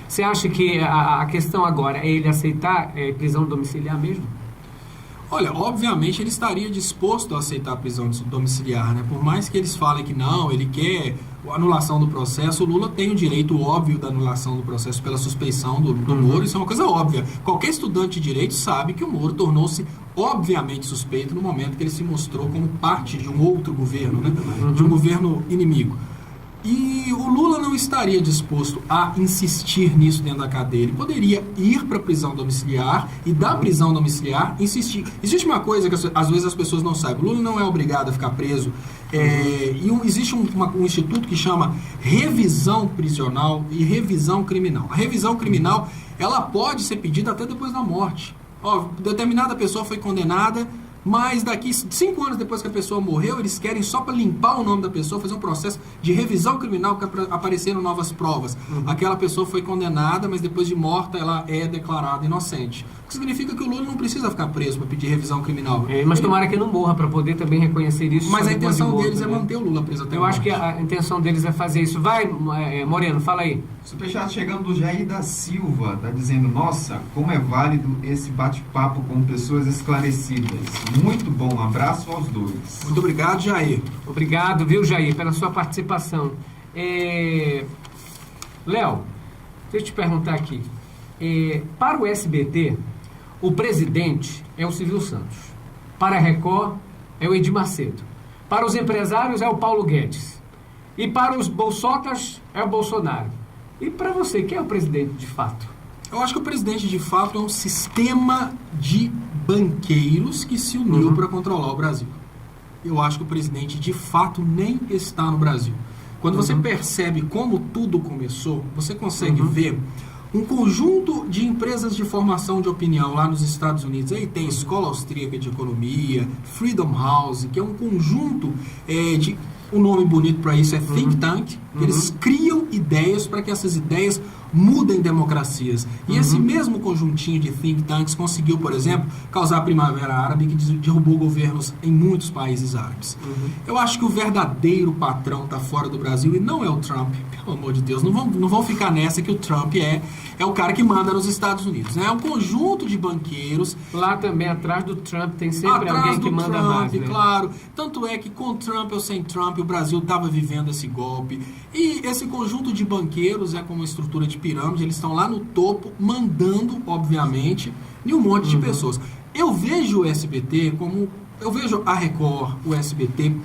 Você acha que a questão agora é ele aceitar prisão domiciliar mesmo? Olha, obviamente ele estaria disposto a aceitar a prisão domiciliar, né? Por mais que eles falem que não, ele quer a anulação do processo, o Lula tem o direito óbvio da anulação do processo pela suspeição do Moro, isso é uma coisa óbvia. Qualquer estudante de direito sabe que o Moro tornou-se obviamente suspeito no momento que ele se mostrou como parte de um outro governo, né? De um governo inimigo. E o Lula não estaria disposto a insistir nisso dentro da cadeia. Ele poderia ir para a prisão domiciliar e da prisão domiciliar insistir. Existe uma coisa que às vezes as pessoas não sabem. O Lula não é obrigado a ficar preso. Existe um instituto que chama revisão prisional e revisão criminal. A revisão criminal, ela pode ser pedida até depois da morte. Determinada pessoa foi condenada, mas daqui 5 anos depois que a pessoa morreu, eles querem só para limpar o nome da pessoa, fazer um processo de revisão criminal para aparecerem novas provas. Aquela pessoa foi condenada, mas depois de morta ela é declarada inocente. O que significa que o Lula não precisa ficar preso para pedir revisão criminal. Mas tomara que não morra para poder também reconhecer isso. Mas a depois de intenção morto, deles é né? manter o Lula preso até Eu acho que a intenção deles é fazer isso. Vai, Moreno, fala aí. Superchat chegando do Jair da Silva, tá dizendo, nossa, como é válido esse bate-papo com pessoas esclarecidas. Muito bom, um abraço aos dois. Muito obrigado, Jair. Obrigado, viu, Jair, pela sua participação. Léo, deixa eu te perguntar aqui. Para o SBT, o presidente é o Silvio Santos. Para a Record, é o Edir Macedo. Para os empresários, é o Paulo Guedes. E para os bolsotas, é o Bolsonaro. E para você, quem é o presidente de fato? Eu acho que o presidente, de fato, é um sistema de banqueiros que se uniu para controlar o Brasil. Eu acho que o presidente, de fato, nem está no Brasil. Quando você percebe como tudo começou, você consegue ver um conjunto de empresas de formação de opinião lá nos Estados Unidos. Aí tem Escola Austríaca de Economia, Freedom House, que é um conjunto de... Um nome bonito para isso é Think Tank. Eles criam ideias para que essas ideias mudem democracias. E esse mesmo conjuntinho de think tanks conseguiu, por exemplo, causar a Primavera Árabe, que derrubou governos em muitos países árabes. Eu acho que o verdadeiro patrão está fora do Brasil e não é o Trump. Pelo amor de Deus, não vão ficar nessa que o Trump é o cara que manda nos Estados Unidos. Né? É um conjunto de banqueiros. Lá também, atrás do Trump, tem sempre Atrás alguém que do manda Trump, mais, né? claro. Tanto é que com Trump ou sem Trump, o Brasil estava vivendo esse golpe. E esse conjunto de banqueiros é como uma estrutura de pirâmide, eles estão lá no topo, mandando, obviamente, em um monte de pessoas. Eu vejo o SBT como... Eu vejo a Record, o SBT,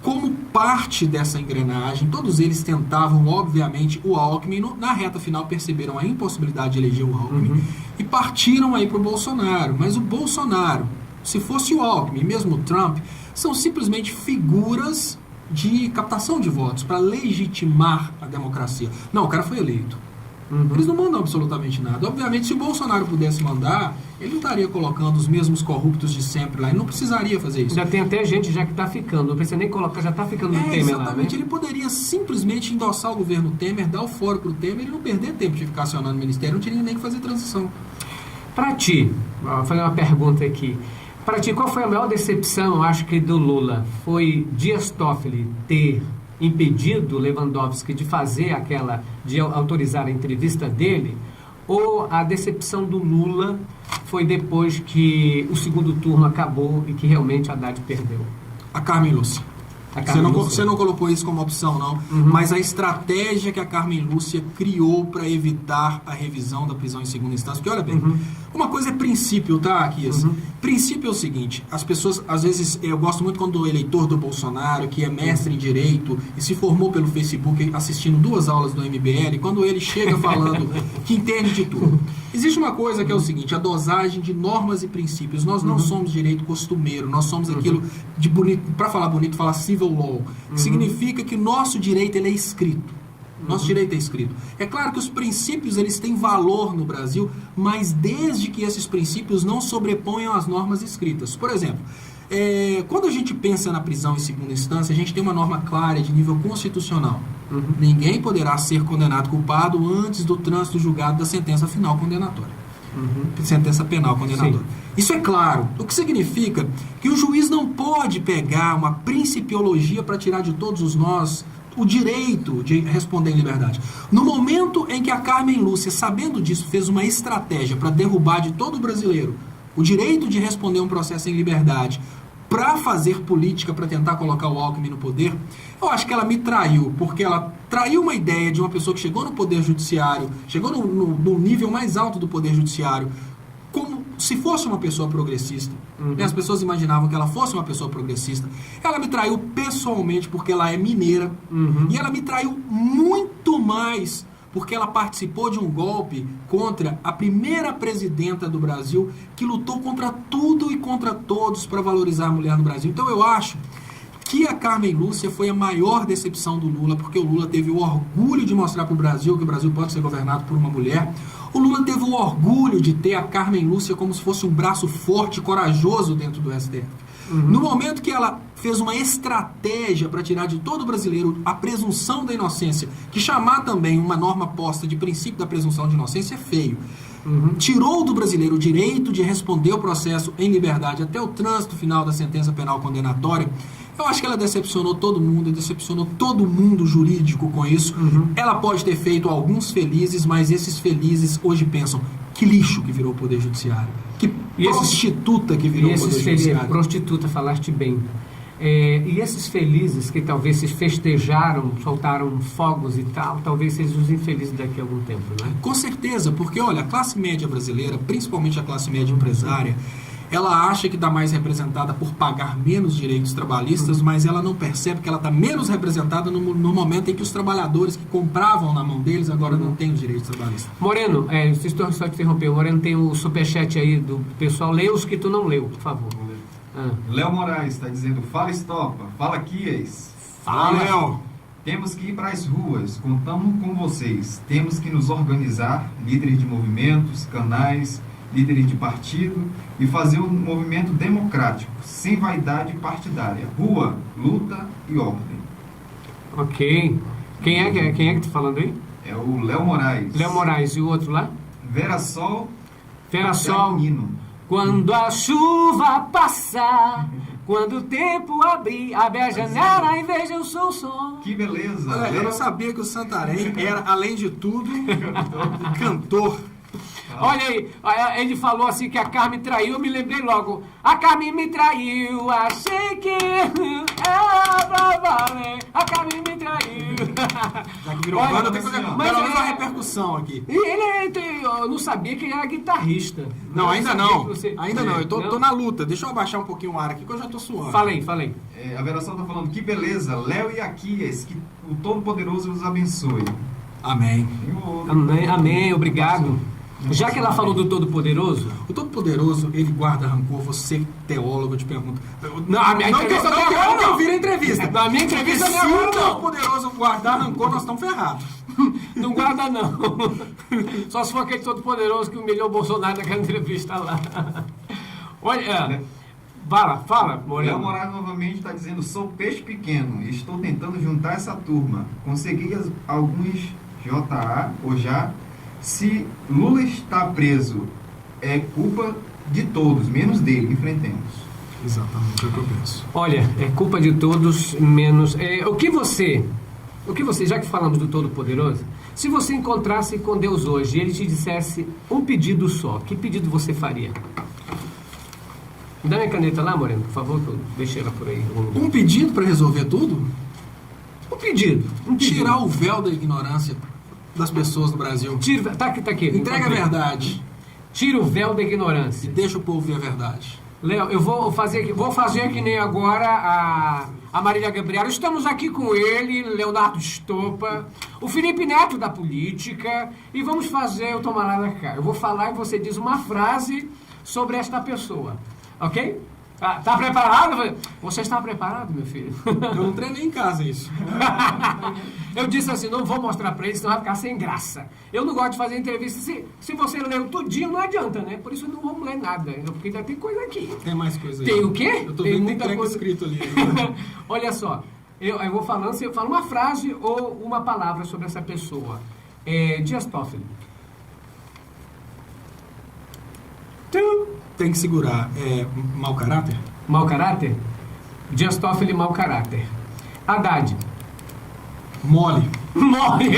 como parte dessa engrenagem. Todos eles tentavam, obviamente, o Alckmin. Na reta final perceberam a impossibilidade de eleger o Alckmin e partiram aí para o Bolsonaro. Mas o Bolsonaro, se fosse o Alckmin, mesmo o Trump, são simplesmente figuras de captação de votos para legitimar a democracia. Não, o cara foi eleito. Eles não mandam absolutamente nada. Obviamente, se o Bolsonaro pudesse mandar, ele não estaria colocando os mesmos corruptos de sempre lá. Ele não precisaria fazer isso. Já tem até gente já que está ficando. Não precisa nem colocar, já está ficando no Temer lá, né? Exatamente. Ele poderia simplesmente endossar o governo Temer, dar o foro para o Temer e não perder tempo de ficar acionando o ministério. Não tinha nem que fazer transição. Para ti, vou fazer uma pergunta aqui. Para ti, qual foi a maior decepção, eu acho que do Lula? Foi Dias Toffoli ter impedido Lewandowski de autorizar a entrevista dele? Ou a decepção do Lula foi depois que o segundo turno acabou e que realmente Haddad perdeu? A Carmen Lúcia. Você não colocou isso como opção, não. Mas a estratégia que a Carmen Lúcia criou para evitar a revisão da prisão em segunda instância. Porque, olha bem, uma coisa é princípio, tá, Kias? Princípio é o seguinte, as pessoas, às vezes, eu gosto muito quando o eleitor do Bolsonaro, que é mestre em Direito e se formou pelo Facebook assistindo 2 aulas do MBL, quando ele chega falando que entende de tudo. Existe uma coisa que é o seguinte, a dosagem de normas e princípios. Nós não somos direito costumeiro, nós somos aquilo de bonito, para falar bonito, falar civil law, que significa que o nosso direito ele é escrito. Nosso direito é escrito. É claro que os princípios eles têm valor no Brasil, mas desde que esses princípios não sobreponham as normas escritas. Por exemplo, quando a gente pensa na prisão em segunda instância, a gente tem uma norma clara de nível constitucional. Ninguém poderá ser condenado culpado antes do trânsito julgado da sentença final condenatória. Sentença penal condenatória. Sim. Isso é claro. O que significa que o juiz não pode pegar uma principiologia para tirar de todos nós o direito de responder em liberdade. No momento em que a Carmen Lúcia, sabendo disso, fez uma estratégia para derrubar de todo brasileiro o direito de responder um processo em liberdade para fazer política, para tentar colocar o Alckmin no poder, eu acho que ela me traiu, porque ela traiu uma ideia de uma pessoa que chegou no poder judiciário, chegou no nível mais alto do poder judiciário, como se fosse uma pessoa progressista. E as pessoas imaginavam que ela fosse uma pessoa progressista. Ela me traiu pessoalmente porque ela é mineira. E ela me traiu muito mais porque ela participou de um golpe contra a primeira presidenta do Brasil que lutou contra tudo e contra todos para valorizar a mulher no Brasil. Então eu acho que a Carmen Lúcia foi a maior decepção do Lula, porque o Lula teve o orgulho de mostrar para o Brasil que o Brasil pode ser governado por uma mulher. O Lula teve o orgulho de ter a Carmen Lúcia como se fosse um braço forte e corajoso dentro do STF. No momento que ela fez uma estratégia para tirar de todo brasileiro a presunção da inocência, que chamar também uma norma posta de princípio da presunção de inocência é feio. Tirou do brasileiro o direito de responder o processo em liberdade até o trânsito final da sentença penal condenatória. Eu acho que ela decepcionou todo mundo jurídico com isso. Ela pode ter feito alguns felizes, mas esses felizes hoje pensam: que lixo que virou o Poder Judiciário. Que prostituta que virou o Poder Judiciário. Prostituta, falaste bem. E esses felizes que talvez se festejaram, soltaram fogos e tal, talvez sejam os infelizes daqui a algum tempo, né? Com certeza, porque olha, a classe média brasileira, principalmente a classe média empresária, ela acha que está mais representada por pagar menos direitos trabalhistas, mas ela não percebe que ela está menos representada no momento em que os trabalhadores que compravam na mão deles agora não têm os direitos trabalhistas. Moreno, só te interromper, Moreno tem o superchat aí do pessoal, lê os que tu não leu, por favor. Léo Moraes está dizendo: fala Estopa, fala Kias. Fala, Léo. Temos que ir para as ruas, contamos com vocês. Temos que nos organizar, líderes de movimentos, canais, líderes de partido, e fazer um movimento democrático, sem vaidade partidária. Rua, luta e ordem. Ok. Quem é que tá falando aí? É o Léo Moraes. Léo Moraes. E o outro lá? Vera Sol. Quando a chuva passar, quando o tempo abrir, abre a janela e veja o sol. Que beleza. Olha, eu não sabia que o Santarém era, além de tudo, cantor. Olha aí, ele falou assim que a Carmen traiu, eu me lembrei logo. A Carmen me traiu, achei que era pra valer. A Carmen me traiu. Já que virou banda, tem que fazer uma repercussão aqui. E eu não sabia que ele era guitarrista. Não, ainda não. Ainda não, eu tô na luta. Deixa eu abaixar um pouquinho o ar aqui, que eu já tô suando. Falei. A Vera Sol tá falando: que beleza, Léo e Aquias, que o Todo-Poderoso os abençoe. Amém. Amém, obrigado. Já que ela falou do Todo-Poderoso... O Todo-Poderoso, ele guarda rancor. Você, teólogo, eu te pergunto. A minha entrevista não é agora, não. Eu vi a entrevista. Na minha entrevista não é agora, não. Se o Todo-Poderoso guardar rancor, nós estamos ferrados. Não guarda, não. Só se for aquele Todo-Poderoso que humilhou o Bolsonaro naquela entrevista lá. Olha... Fala, Moreno. Léo Moraes novamente está dizendo: sou peixe pequeno e estou tentando juntar essa turma. Consegui alguns JA ou já. Se Lula está preso é culpa de todos, menos dele. Enfrentemos. Exatamente, é o que eu penso. Olha, é culpa de todos, menos... O que você, já que falamos do Todo-Poderoso, se você encontrasse com Deus hoje e Ele te dissesse um pedido só, que pedido você faria? Dá minha caneta lá, Moreno, por favor, que eu deixei ela por aí. Um pedido para resolver tudo? Um pedido. Tirar o véu da ignorância das pessoas no Brasil. Tá aqui. Entrega a verdade. Tira o véu da ignorância. E deixa o povo ver a verdade. Léo, eu vou fazer que nem agora a Marília Gabriela. Estamos aqui com ele, Leonardo Estopa, o Felipe Neto da política, e vamos fazer o Toma Lá da Cá. Eu vou falar e você diz uma frase sobre esta pessoa, ok? Tá preparado? Você está preparado, meu filho? Eu não treinei em casa isso. Eu disse assim, não vou mostrar pra ele, senão vai ficar sem graça. Eu não gosto de fazer entrevista. Se você leu tudinho, não adianta, né? Por isso eu não vou ler nada, porque ainda tem coisa aqui. Tem mais coisa aí. Tem o quê? Eu tô Tem vendo muita treco coisa escrito ali. Olha só, eu vou falando, você fala uma frase ou uma palavra sobre essa pessoa. Dias Toffoli. Tem que segurar. Mau caráter? Mau caráter? Dias Toffoli, mau caráter. Haddad. Mole. Mole!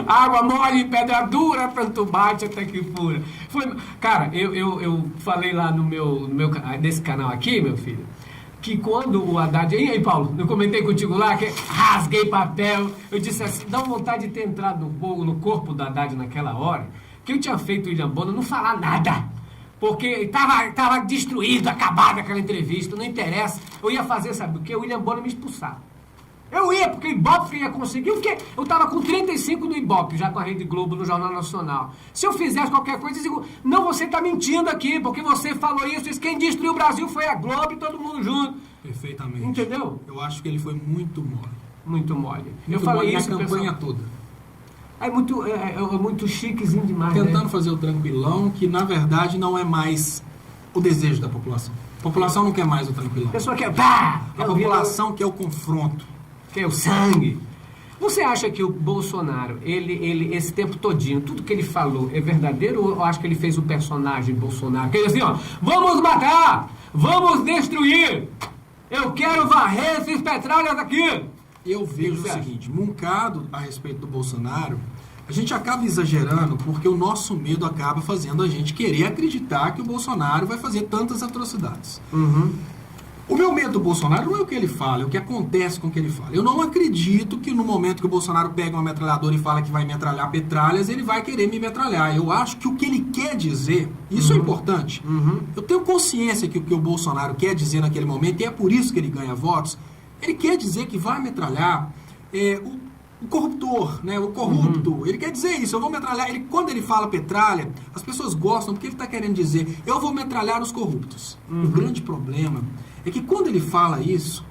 Água mole, pedra dura, tanto bate até que fura. Cara, eu falei lá nesse canal aqui, meu filho, que quando o Haddad... E aí, Paulo, eu comentei contigo lá, que rasguei papel, eu disse assim, dá vontade de ter entrado no corpo do Haddad naquela hora, que eu tinha feito o William Bonner não falar nada, porque estava destruído, acabada aquela entrevista, não interessa. Eu ia fazer, sabe o quê? O William Bonner me expulsar. Eu ia, porque o Ibope ia conseguir, porque eu estava com 35 no Ibope, já com a Rede Globo, no Jornal Nacional. Se eu fizesse qualquer coisa, eu digo, não, você está mentindo aqui, porque você falou isso, quem destruiu o Brasil foi a Globo e todo mundo junto. Perfeitamente. Entendeu? Eu acho que ele foi muito mole. Muito mole. Muito eu falei mole isso, na campanha pessoal. toda. É muito chiquezinho demais, Tentando né? fazer o tranquilão, que na verdade não é mais o desejo da população. A população não quer mais o tranquilão. A pessoa quer... Pá! A população quer o confronto. Que é o sangue. Você acha que o Bolsonaro, ele esse tempo todinho, tudo que ele falou é verdadeiro, ou acha que ele fez o personagem Bolsonaro? Que ele assim, ó, vamos matar, vamos destruir, eu quero varrer esses petralhas aqui. Eu vejo o seguinte, muncado a respeito do Bolsonaro, a gente acaba exagerando porque o nosso medo acaba fazendo a gente querer acreditar que o Bolsonaro vai fazer tantas atrocidades. Uhum. O meu medo do Bolsonaro não é o que ele fala, é o que acontece com o que ele fala. Eu não acredito que no momento que o Bolsonaro pega uma metralhadora e fala que vai metralhar petralhas, ele vai querer me metralhar. Eu acho que o que ele quer dizer, isso é importante. Eu tenho consciência que o que o Bolsonaro quer dizer naquele momento, e é por isso que ele ganha votos, ele quer dizer que vai metralhar o corruptor, né, o corrupto. Ele quer dizer isso, eu vou metralhar. Quando ele fala petralha, as pessoas gostam porque ele está querendo dizer, eu vou metralhar os corruptos. O grande problema é que quando ele fala isso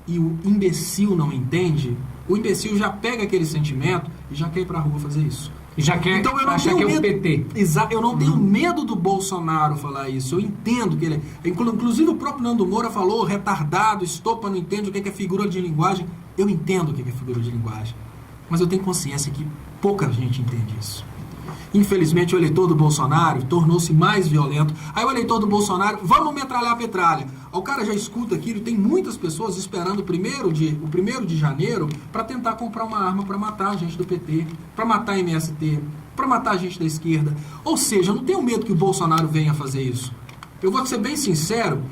e o imbecil não entende, o imbecil já pega aquele sentimento e já quer ir pra rua fazer isso. Já quer, então, eu não acha tenho que é medo, o PT. Exato, eu não tenho medo do Bolsonaro falar isso. Eu entendo que ele é. Inclusive o próprio Nando Moura falou, retardado, Estopa, não entende o que é figura de linguagem. Eu entendo o que é figura de linguagem. Mas eu tenho consciência que pouca gente entende isso. Infelizmente, o eleitor do Bolsonaro tornou-se mais violento. Aí o eleitor do Bolsonaro, vamos metralhar a petralha. O cara já escuta aquilo, tem muitas pessoas esperando o 1º de janeiro para tentar comprar uma arma para matar a gente do PT, para matar a MST, para matar a gente da esquerda. Ou seja, eu não tenho medo que o Bolsonaro venha fazer isso. Eu vou ser bem sincero,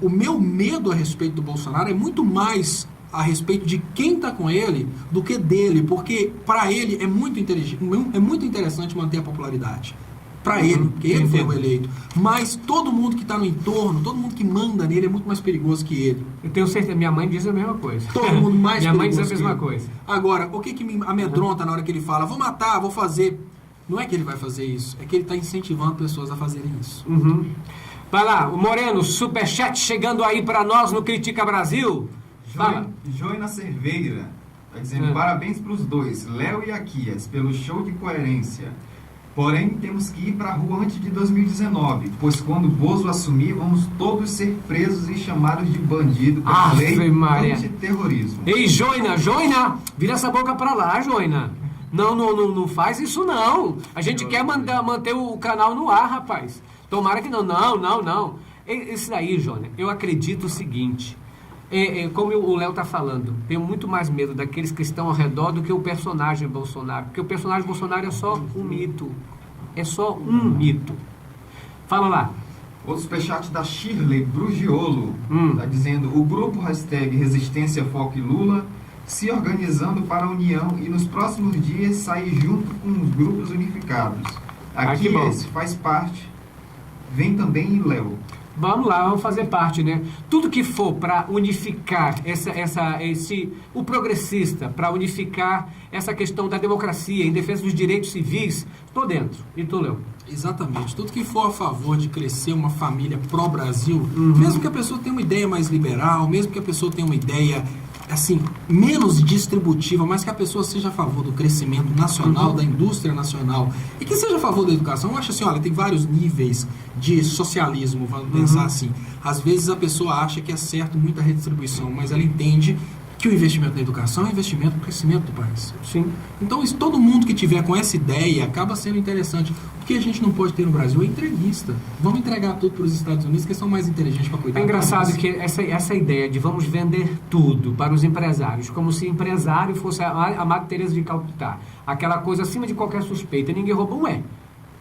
o meu medo a respeito do Bolsonaro é muito mais a respeito de quem está com ele do que dele, porque para ele é muito interessante manter a popularidade. Para ele, porque ele foi o eleito. Mas todo mundo que está no entorno, todo mundo que manda nele é muito mais perigoso que ele. Eu tenho certeza, minha mãe diz a mesma coisa. Todo mundo mais minha perigoso. Minha mãe diz a mesma coisa. Agora, o que me amedronta na hora que ele fala, vou matar, vou fazer. Não é que ele vai fazer isso, é que ele está incentivando pessoas a fazerem isso. Vai lá, o Moreno, superchat chegando aí para nós no Critica Brasil. Joina Cerveira está dizendo parabéns para os dois, Léo e Aquias, pelo show de coerência. Porém, temos que ir para a rua antes de 2019, pois quando Bozo assumir, vamos todos ser presos e chamados de bandido pela lei antiterrorismo. Ei, Joina, vira essa boca para lá, Joina. Não faz isso não. A gente quer manter o canal no ar, rapaz. Tomara que não. Não. Isso daí, Jônia, eu acredito o seguinte. Como o Léo está falando, tenho muito mais medo daqueles que estão ao redor do que o personagem Bolsonaro. Porque o personagem Bolsonaro é só um mito. É só um mito. Fala lá. Outro superchat da Shirley Brugiolo. Está dizendo, o grupo #Resistência Foco e Lula se organizando para a união e nos próximos dias sair junto com os grupos unificados. Aqui esse faz parte. Vem também Léo. Vamos lá, vamos fazer parte, né? Tudo que for para unificar o progressista, para unificar essa questão da democracia, em defesa dos direitos civis, estou dentro. E tu, Léo? Exatamente. Tudo que for a favor de crescer uma família pró-Brasil, mesmo que a pessoa tenha uma ideia mais liberal, mesmo que a pessoa tenha uma ideia assim, menos distributiva, mas que a pessoa seja a favor do crescimento nacional, da indústria nacional, e que seja a favor da educação. Eu acho assim, olha, tem vários níveis de socialismo, vamos pensar assim. Às vezes a pessoa acha que é certo muita redistribuição, mas ela entende que o investimento na educação é um investimento no crescimento do país. Sim. Então, todo mundo que tiver com essa ideia acaba sendo interessante. O que a gente não pode ter no Brasil é entreguista. Vamos entregar tudo para os Estados Unidos, que são mais inteligentes para cuidar. É engraçado que essa ideia de vamos vender tudo para os empresários, como se empresário fosse a Madre Teresa de Calcutá, aquela coisa acima de qualquer suspeita, ninguém roubou, ué.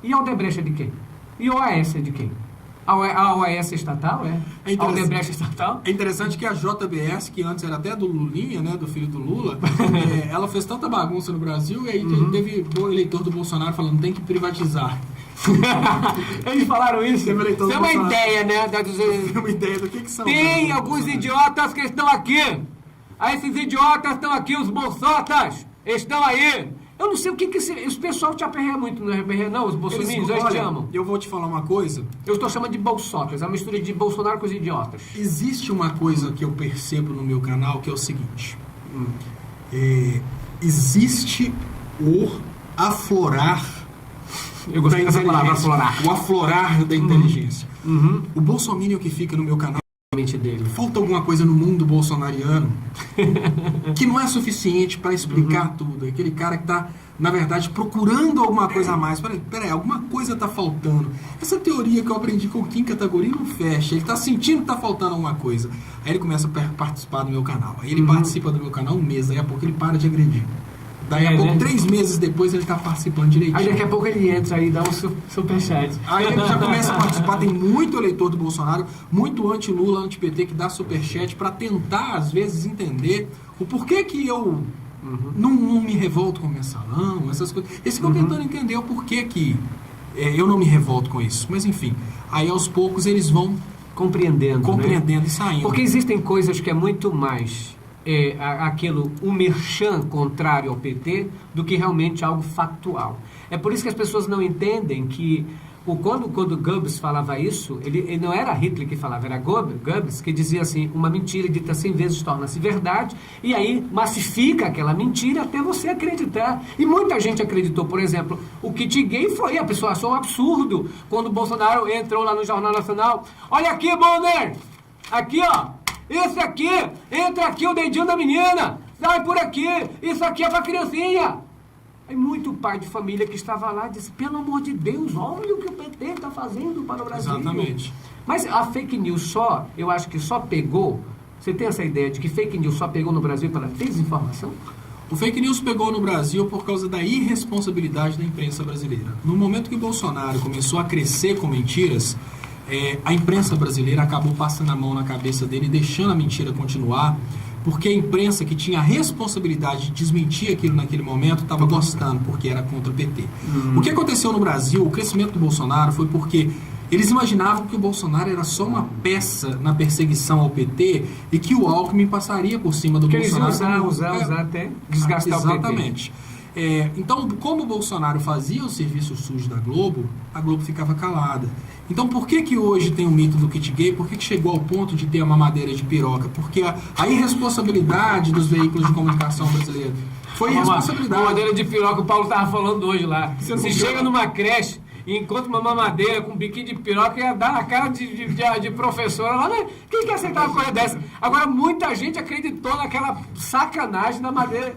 E a Odebrecht é de quem? E a OAS é de quem? A OAS estatal, a Odebrecht estatal? É interessante que a JBS, que antes era até do Lulinha, né, do filho do Lula, ela fez tanta bagunça no Brasil e aí teve o eleitor do Bolsonaro falando tem que privatizar. Eles falaram isso? Tem uma ideia, né? Tem uma ideia do que são. Tem alguns idiotas que estão aqui. Esses idiotas estão aqui, os bolsotas, estão aí. Eu não sei o que esse pessoal te aperreia muito, não é? Não, os bolsominions, eles te amam. Eu vou te falar uma coisa. Eu estou chamando de bolsotas, é uma mistura de Bolsonaro com os idiotas. Existe uma coisa que eu percebo no meu canal, que é o seguinte. Existe o aflorar. Eu gostei dessa palavra, aflorar. O aflorar da inteligência. O bolsominion que fica no meu canal, dele. falta alguma coisa no mundo bolsonariano que não é suficiente para explicar tudo. Aquele cara que está, na verdade, procurando alguma coisa a mais. Peraí, alguma coisa está faltando. Essa teoria que eu aprendi com o Kim Kataguiri não fecha. Ele está sentindo que está faltando alguma coisa. Aí ele começa a participar do meu canal. Aí ele participa do meu canal um mês. Daí a pouco ele para de agredir. Daí a pouco, 3 meses depois, ele está participando direitinho. Aí daqui a pouco ele entra e dá um superchat. Aí ele já começa a participar. Tem muito eleitor do Bolsonaro, muito anti-Lula, anti-PT, que dá superchat para tentar, às vezes, entender o porquê que eu não me revolto com o mensalão, essas coisas. Eles ficam tentando entender o porquê que eu não me revolto com isso. Mas, enfim, aí aos poucos eles vão compreendendo, né? E saindo. Porque existem coisas que é muito mais... o merchan contrário ao PT do que realmente algo factual. É por isso que as pessoas não entendem que quando Goebbels falava isso, ele não era Hitler que falava, era Goebbels que dizia assim, uma mentira dita 100 vezes torna-se verdade, e aí massifica aquela mentira até você acreditar. E muita gente acreditou, por exemplo, o kit gay a pessoa achou um absurdo quando o Bolsonaro entrou lá no Jornal Nacional. Olha aqui, Bonner! Aqui, ó! Esse aqui, entra aqui o dedinho da menina, sai por aqui, isso aqui é pra criancinha. Aí muito pai de família que estava lá disse, pelo amor de Deus, olha o que o PT está fazendo para o Brasil. Exatamente. Mas a fake news eu acho que só pegou, você tem essa ideia de que fake news só pegou no Brasil pela desinformação? O fake news pegou no Brasil por causa da irresponsabilidade da imprensa brasileira. No momento que o Bolsonaro começou a crescer com mentiras, a imprensa brasileira acabou passando a mão na cabeça dele, deixando a mentira continuar, porque a imprensa que tinha a responsabilidade de desmentir aquilo naquele momento estava gostando, porque era contra o PT. O que aconteceu no Brasil, o crescimento do Bolsonaro, foi porque eles imaginavam que o Bolsonaro era só uma peça na perseguição ao PT e que o Alckmin passaria por cima do Bolsonaro. Eles iam usar até desgastar o PT. Exatamente. Então, como o Bolsonaro fazia o serviço sujo da Globo, a Globo ficava calada. Então, por que hoje tem o mito do kit gay? Por que chegou ao ponto de ter a mamadeira de piroca? Porque a irresponsabilidade dos veículos de comunicação brasileiros foi irresponsabilidade. Mamadeira de piroca, o Paulo estava falando hoje lá. Se chega numa creche e encontra uma mamadeira com um biquinho de piroca, ia dar na cara de professora lá, né? Quem quer aceitar uma coisa dessa? Agora, muita gente acreditou naquela sacanagem da mamadeira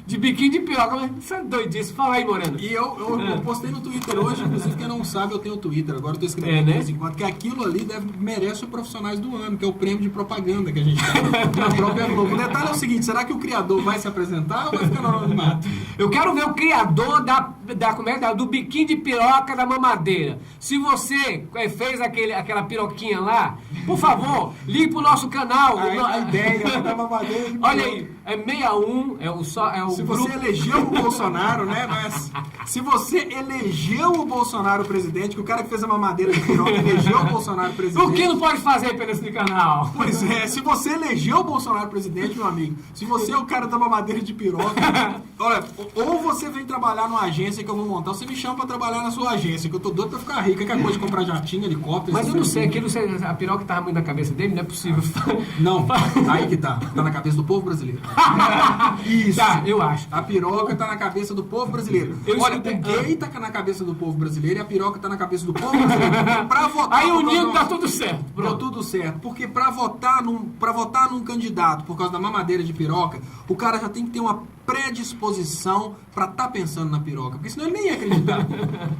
de biquinho de piroca. Mas isso é doidice. Fala aí, Moreno. E eu postei no Twitter hoje, inclusive quem não sabe, eu tenho o Twitter, agora eu tô escrevendo de vez em quando, que aquilo ali merece o Profissionais do Ano, que é o prêmio de propaganda que a gente dá na própria Globo. O detalhe é o seguinte, será que o criador vai se apresentar ou vai ficar no anonimato? Eu quero ver o criador do biquinho de piroca da mamadeira. Se você fez aquela piroquinha lá, por favor, ligue pro nosso canal. A ideia da mamadeira de Olha piroca. aí, é 61, é o Se grupo... você elegeu o Bolsonaro, né? Mas se você elegeu o Bolsonaro presidente, que o cara que fez a mamadeira de piroca elegeu o Bolsonaro presidente. O que não pode fazer pelo canal? Pois é, se você elegeu o Bolsonaro presidente, meu amigo, se você é o cara da mamadeira de piroca, olha, ou você vem trabalhar numa agência que eu vou montar, ou você me chama pra trabalhar na sua agência, que eu tô doido pra ficar rico, que é coisa de comprar jatinho, helicóptero... Mas eu não sei, a piroca tava muito na cabeça dele, não é possível. Não, aí que tá na cabeça do povo brasileiro. Isso. Tá, eu acho. A piroca tá na cabeça do povo brasileiro. Olha, o gay tá na cabeça do povo brasileiro e a piroca tá na cabeça do povo brasileiro. Pra votar... Aí unindo dá tudo certo. Deu tudo certo. Porque pra votar num candidato por causa da mamadeira de piroca, o cara já tem que ter uma predisposição pra tá pensando na piroca. Porque senão ele nem ia acreditar.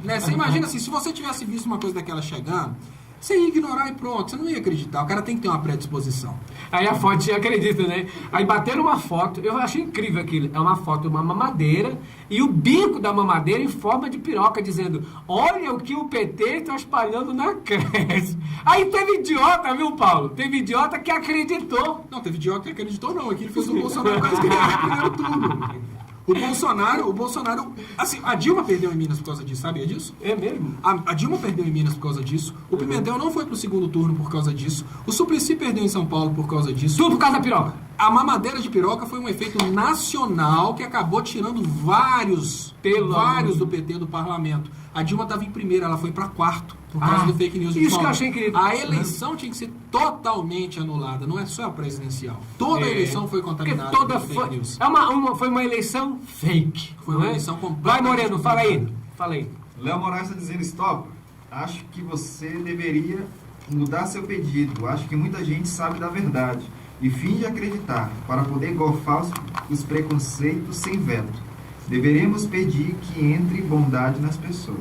Né? Você imagina assim, se você tivesse visto uma coisa daquela chegando, você ia ignorar e pronto, você não ia acreditar. O cara tem que ter uma predisposição. Aí a foto você acredita, né? Aí bateram uma foto, eu achei incrível aquilo. É uma foto de uma mamadeira e o bico da mamadeira em forma de piroca, dizendo: olha o que o PT está espalhando na creche. Aí teve idiota, viu, Paulo? Teve idiota que acreditou. Não, teve idiota que acreditou, não. Aqui ele fez o Bolsonaro quase que ele primeiro tudo. O Bolsonaro, assim, a Dilma perdeu em Minas por causa disso, sabia disso? É mesmo? A Dilma perdeu em Minas por causa disso, o Pimentel não foi pro segundo turno por causa disso, o Suplicy perdeu em São Paulo por causa disso. Tudo por causa da piroca. A mamadeira de piroca foi um efeito nacional que acabou tirando vários do PT do parlamento. A Dilma estava em primeiro, ela foi para quarto por causa do fake news. Isso que eu achei incrível. A eleição tinha que ser totalmente anulada, não é só a presidencial. Toda a eleição foi contaminada por fake news. Foi uma eleição fake. Foi uma eleição Vai, completa. Moreno, fala aí. Léo Moraes está dizendo: stop. Acho que você deveria mudar seu pedido. Acho que muita gente sabe da verdade e finge acreditar para poder golfar os preconceitos sem veto. Deveremos pedir que entre bondade nas pessoas.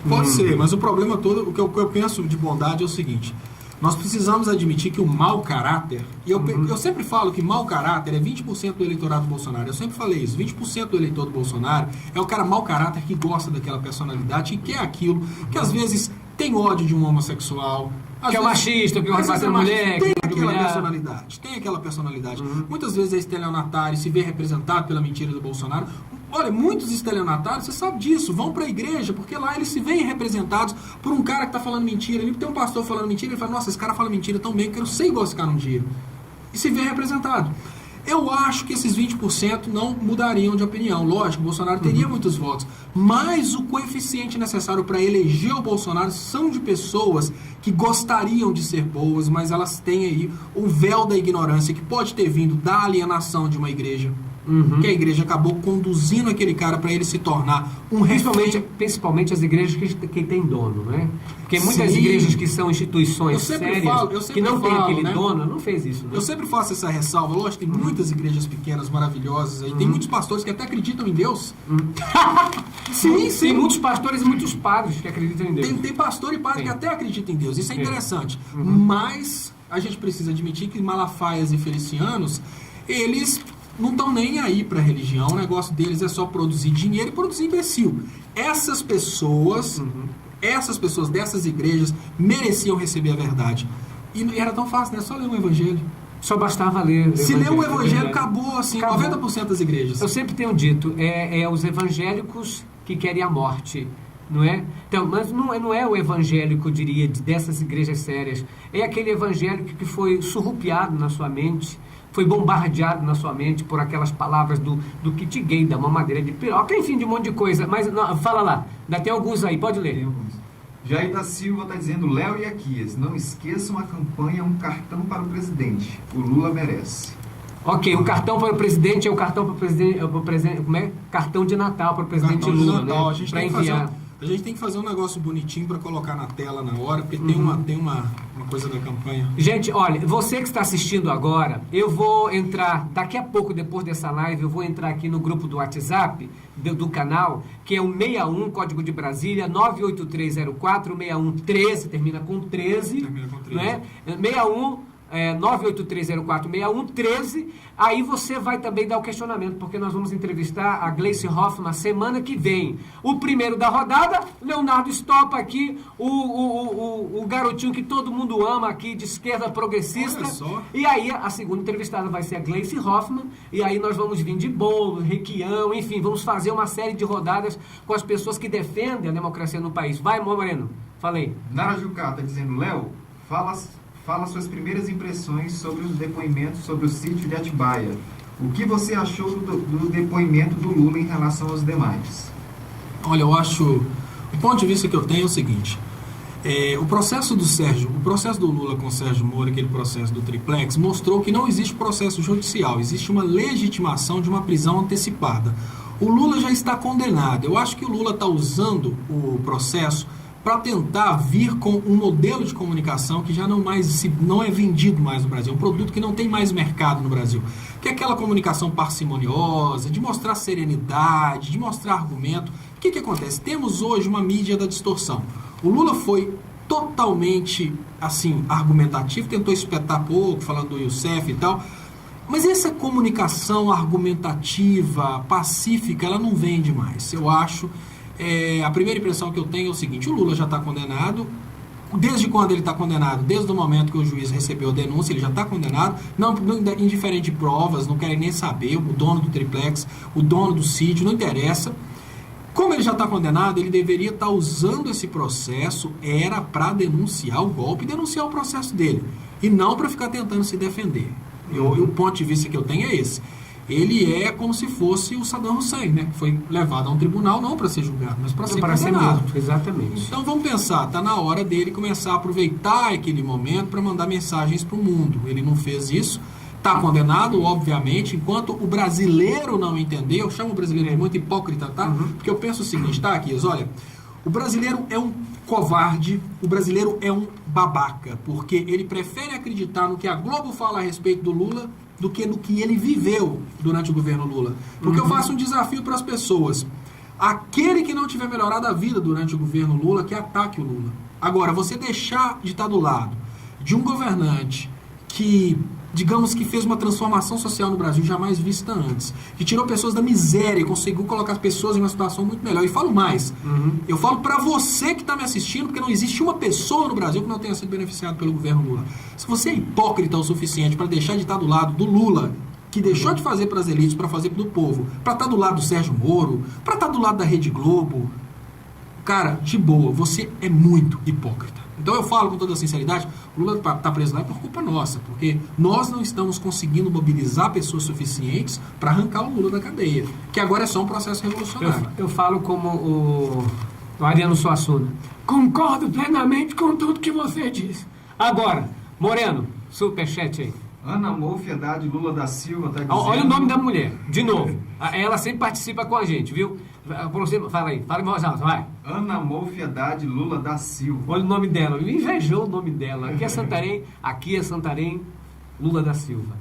Pode ser, mas o problema todo, o que eu penso de bondade é o seguinte: nós precisamos admitir que o mau caráter, e eu sempre falo que mau caráter é 20% do eleitorado do Bolsonaro, eu sempre falei isso, 20% do eleitor do Bolsonaro é o cara mau caráter que gosta daquela personalidade e quer aquilo, que às vezes tem ódio de um homossexual, que é machista, que gosta de bater mulher, tem aquela personalidade. Muitas vezes é estelionatário, se vê representado pela mentira do Bolsonaro. Olha, muitos estelionatários, você sabe disso, vão para a igreja, porque lá eles se veem representados por um cara que está falando mentira. Ele tem um pastor falando mentira, ele fala: nossa, esse cara fala mentira tão bem que eu sei igual esse cara um dia. E se vê representado. Eu acho que esses 20% não mudariam de opinião. Lógico, o Bolsonaro teria muitos votos, mas o coeficiente necessário para eleger o Bolsonaro são de pessoas que gostariam de ser boas, mas elas têm aí o véu da ignorância que pode ter vindo da alienação de uma igreja. Que a igreja acabou conduzindo aquele cara para ele se tornar um principalmente as igrejas que têm dono, né? Porque muitas igrejas que são instituições sérias, que não tem aquele dono, não fez isso. Né? Eu sempre faço essa ressalva. Lógico, tem muitas igrejas pequenas, maravilhosas, aí tem muitos pastores que até acreditam em Deus. Sim. Tem muitos pastores e muitos padres que acreditam em Deus. Tem pastor e padre que até acreditam em Deus. Isso é interessante. Mas a gente precisa admitir que Malafaias e Felicianos, eles não estão nem aí para a religião. O negócio deles é só produzir dinheiro e produzir imbecil. Essas pessoas dessas igrejas mereciam receber a verdade. E era tão fácil, né? Só ler um evangelho. Só bastava ler. Se ler o evangelho, acabou assim, acabou. 90% das igrejas. Eu sempre tenho dito, os evangélicos que querem a morte, não é? Então, mas não é o evangélico, eu diria, dessas igrejas sérias. É aquele evangélico que foi surrupiado na sua mente, foi bombardeado na sua mente por aquelas palavras do kit gay, da mamadeira de piroca, enfim, de um monte de coisa. Mas não, fala lá, ainda tem alguns aí, pode ler. Tem alguns. Jair da Silva está dizendo: Léo e Aquias, não esqueçam a campanha Um Cartão para o Presidente. O Lula merece. Ok, um cartão para o presidente é o cartão para o presidente, como é? Cartão de Natal para o presidente Lula, Natal. né? Para enviar. A A gente tem que fazer um negócio bonitinho para colocar na tela na hora, porque tem uma coisa da campanha. Gente, olha, você que está assistindo agora, eu vou entrar, daqui a pouco, depois dessa live, eu vou entrar aqui no grupo do WhatsApp do canal, que é o 61, código de Brasília, 983046113, termina com 13. Termina com 13. Né? 61... 983046113, aí você vai também dar o questionamento, porque nós vamos entrevistar a Gleice Hoffmann semana que vem. O primeiro da rodada, Leonardo Stoppa aqui, o garotinho que todo mundo ama aqui, de esquerda progressista. Olha só. E aí a segunda entrevistada vai ser a Gleice Hoffmann, e aí nós vamos vir de Bolo, Requião, enfim, vamos fazer uma série de rodadas com as pessoas que defendem a democracia no país. Vai, Moreno, falei. Nara Jucá está dizendo, Léo, fala suas primeiras impressões sobre os depoimentos sobre o sítio de Atibaia. O que você achou do depoimento do Lula em relação aos demais? Olha, eu acho... O ponto de vista que eu tenho é o seguinte. O processo do Lula com o Sérgio Moro, aquele processo do triplex, mostrou que não existe processo judicial, existe uma legitimação de uma prisão antecipada. O Lula já está condenado. Eu acho que o Lula está usando o processo para tentar vir com um modelo de comunicação que já não é vendido mais no Brasil, um produto que não tem mais mercado no Brasil, que é aquela comunicação parcimoniosa, de mostrar serenidade, de mostrar argumento. O que acontece? Temos hoje uma mídia da distorção. O Lula foi totalmente, assim, argumentativo, tentou espetar pouco, falando do Youssef e tal, mas essa comunicação argumentativa, pacífica, ela não vende mais, eu acho. A primeira impressão que eu tenho é o seguinte: o Lula já está condenado. Desde quando ele está condenado? Desde o momento que o juiz recebeu a denúncia, ele já está condenado, não indiferente de provas, não querem nem saber, o dono do triplex, o dono do sítio, não interessa. Como ele já está condenado, ele deveria estar usando esse processo, era para denunciar o golpe, denunciar o processo dele, e não para ficar tentando se defender. O ponto de vista que eu tenho é esse. Ele é como se fosse o Saddam Hussein, né? Que foi levado a um tribunal não para ser julgado, mas para ser condenado. Morto, exatamente. Então vamos pensar, está na hora dele começar a aproveitar aquele momento para mandar mensagens para o mundo. Ele não fez isso, está condenado, obviamente, enquanto o brasileiro não entendeu. Eu chamo o brasileiro de muito hipócrita, tá? Porque eu penso o seguinte, tá, Kias? Olha, o brasileiro é um covarde, o brasileiro é um babaca, porque ele prefere acreditar no que a Globo fala a respeito do Lula do que no que ele viveu durante o governo Lula. Porque eu faço um desafio para as pessoas. Aquele que não tiver melhorado a vida durante o governo Lula, que ataque o Lula. Agora, você deixar de estar do lado de um governante que, digamos que fez uma transformação social no Brasil jamais vista antes, que tirou pessoas da miséria e conseguiu colocar as pessoas em uma situação muito melhor. E falo mais, eu falo para você que está me assistindo, porque não existe uma pessoa no Brasil que não tenha sido beneficiado pelo governo Lula. Se você é hipócrita o suficiente para deixar de estar do lado do Lula, que deixou de fazer para as elites, para fazer do povo, para estar do lado do Sérgio Moro, para estar do lado da Rede Globo, cara, de boa, você é muito hipócrita. Então eu falo com toda sinceridade, o Lula está preso lá por culpa nossa, porque nós não estamos conseguindo mobilizar pessoas suficientes para arrancar o Lula da cadeia, que agora é só um processo revolucionário. Eu falo como o Ariano Suassuna. Concordo plenamente com tudo que você disse. Agora, Moreno, superchat aí. Ana Mofiedade Lula da Silva está dizendo... Olha o nome da mulher, de novo. Ela sempre participa com a gente, viu? Fala aí, fala em voz alta, vai. Ana Mofiedade Lula da Silva. Olha o nome dela, me invejou o nome dela. Aqui é Santarém, Lula da Silva.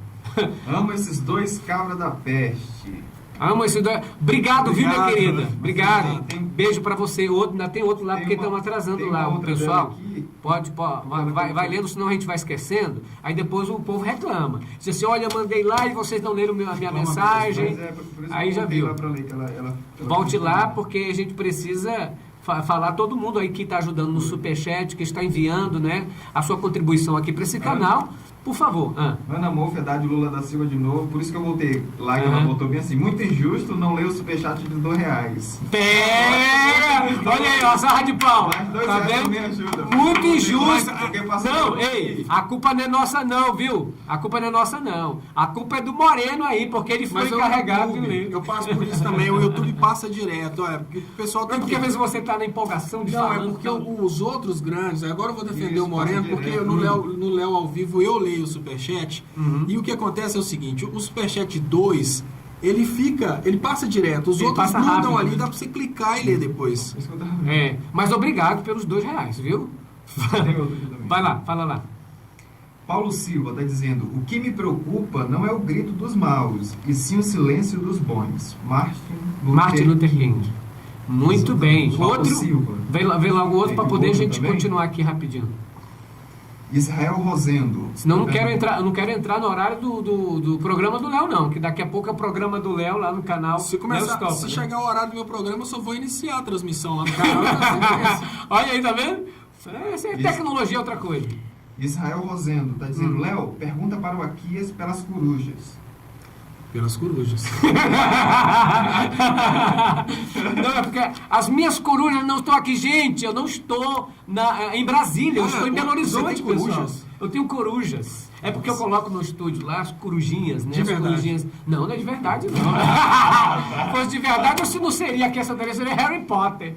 Amo esses dois cabras da peste. Amo esses dois. Obrigado, viu, minha querida? Obrigado. Beijo pra você. Ainda tem outro lá, porque estamos atrasando lá. O pessoal vai lendo, senão a gente vai esquecendo. Aí depois o povo reclama. Diz assim, olha, eu mandei lá e vocês não leram a minha mensagem. Aí já viu. Volte lá, porque a gente precisa falar todo mundo aí que está ajudando no Superchat, que está enviando, né, a sua contribuição aqui para esse canal. Por favor. Ana Mofiedade Lula da Silva de novo, por isso que eu voltei lá, que ela voltou bem assim, muito injusto não ler o superchat de R$2. Pera! Olha aí, ó, sarra de pau. Tá vendo? Me ajuda. Muito injusto. Não, ei, a culpa não é nossa não, viu? A culpa não é nossa não. A culpa é do Moreno aí, porque ele foi encarregado de ler. Eu passo por isso também, o YouTube passa direto, porque o pessoal tem porque às vezes você tá na empolgação de falar. Não, é porque os outros grandes, agora eu vou defender o Moreno, porque eu no Léo ao vivo eu leio o Superchat, e o que acontece é o seguinte, o Superchat 2, ele passa direto. Os Ele outros passa mudam rápido, ali, né? dá pra você clicar e ler depois. Isso que eu tava vendo. Mas obrigado pelos R$2, viu? Tem outro aqui também. Vai lá, fala lá. Paulo Silva está dizendo: o que me preocupa não é o grito dos maus, e sim o silêncio dos bons. Martin Luther King. Muito bem. Paulo Outro. Silva. Vem logo outro para Tem poder a outro gente também? continuar aqui rapidinho. Israel Rosendo. Senão eu não quero entrar no horário do programa do Léo, não. Que daqui a pouco é o programa do Léo lá no canal. Se chegar o horário do meu programa, eu só vou iniciar a transmissão lá no canal. Olha aí, tá vendo? Essa é tecnologia, outra coisa. Israel Rosendo está dizendo: Léo, pergunta para o Aquias pelas corujas. Pelas corujas. Não, é porque as minhas corujas não estão aqui, gente. Eu não estou em Brasília, eu estou em Belo Horizonte, você tem pessoal. corujas? Eu tenho corujas. É porque eu coloco no estúdio lá as corujinhas, né? De as verdade? corujinhas. Não é de verdade, não. Se fosse de verdade, eu não seria aqui, essa daria seria Harry Potter.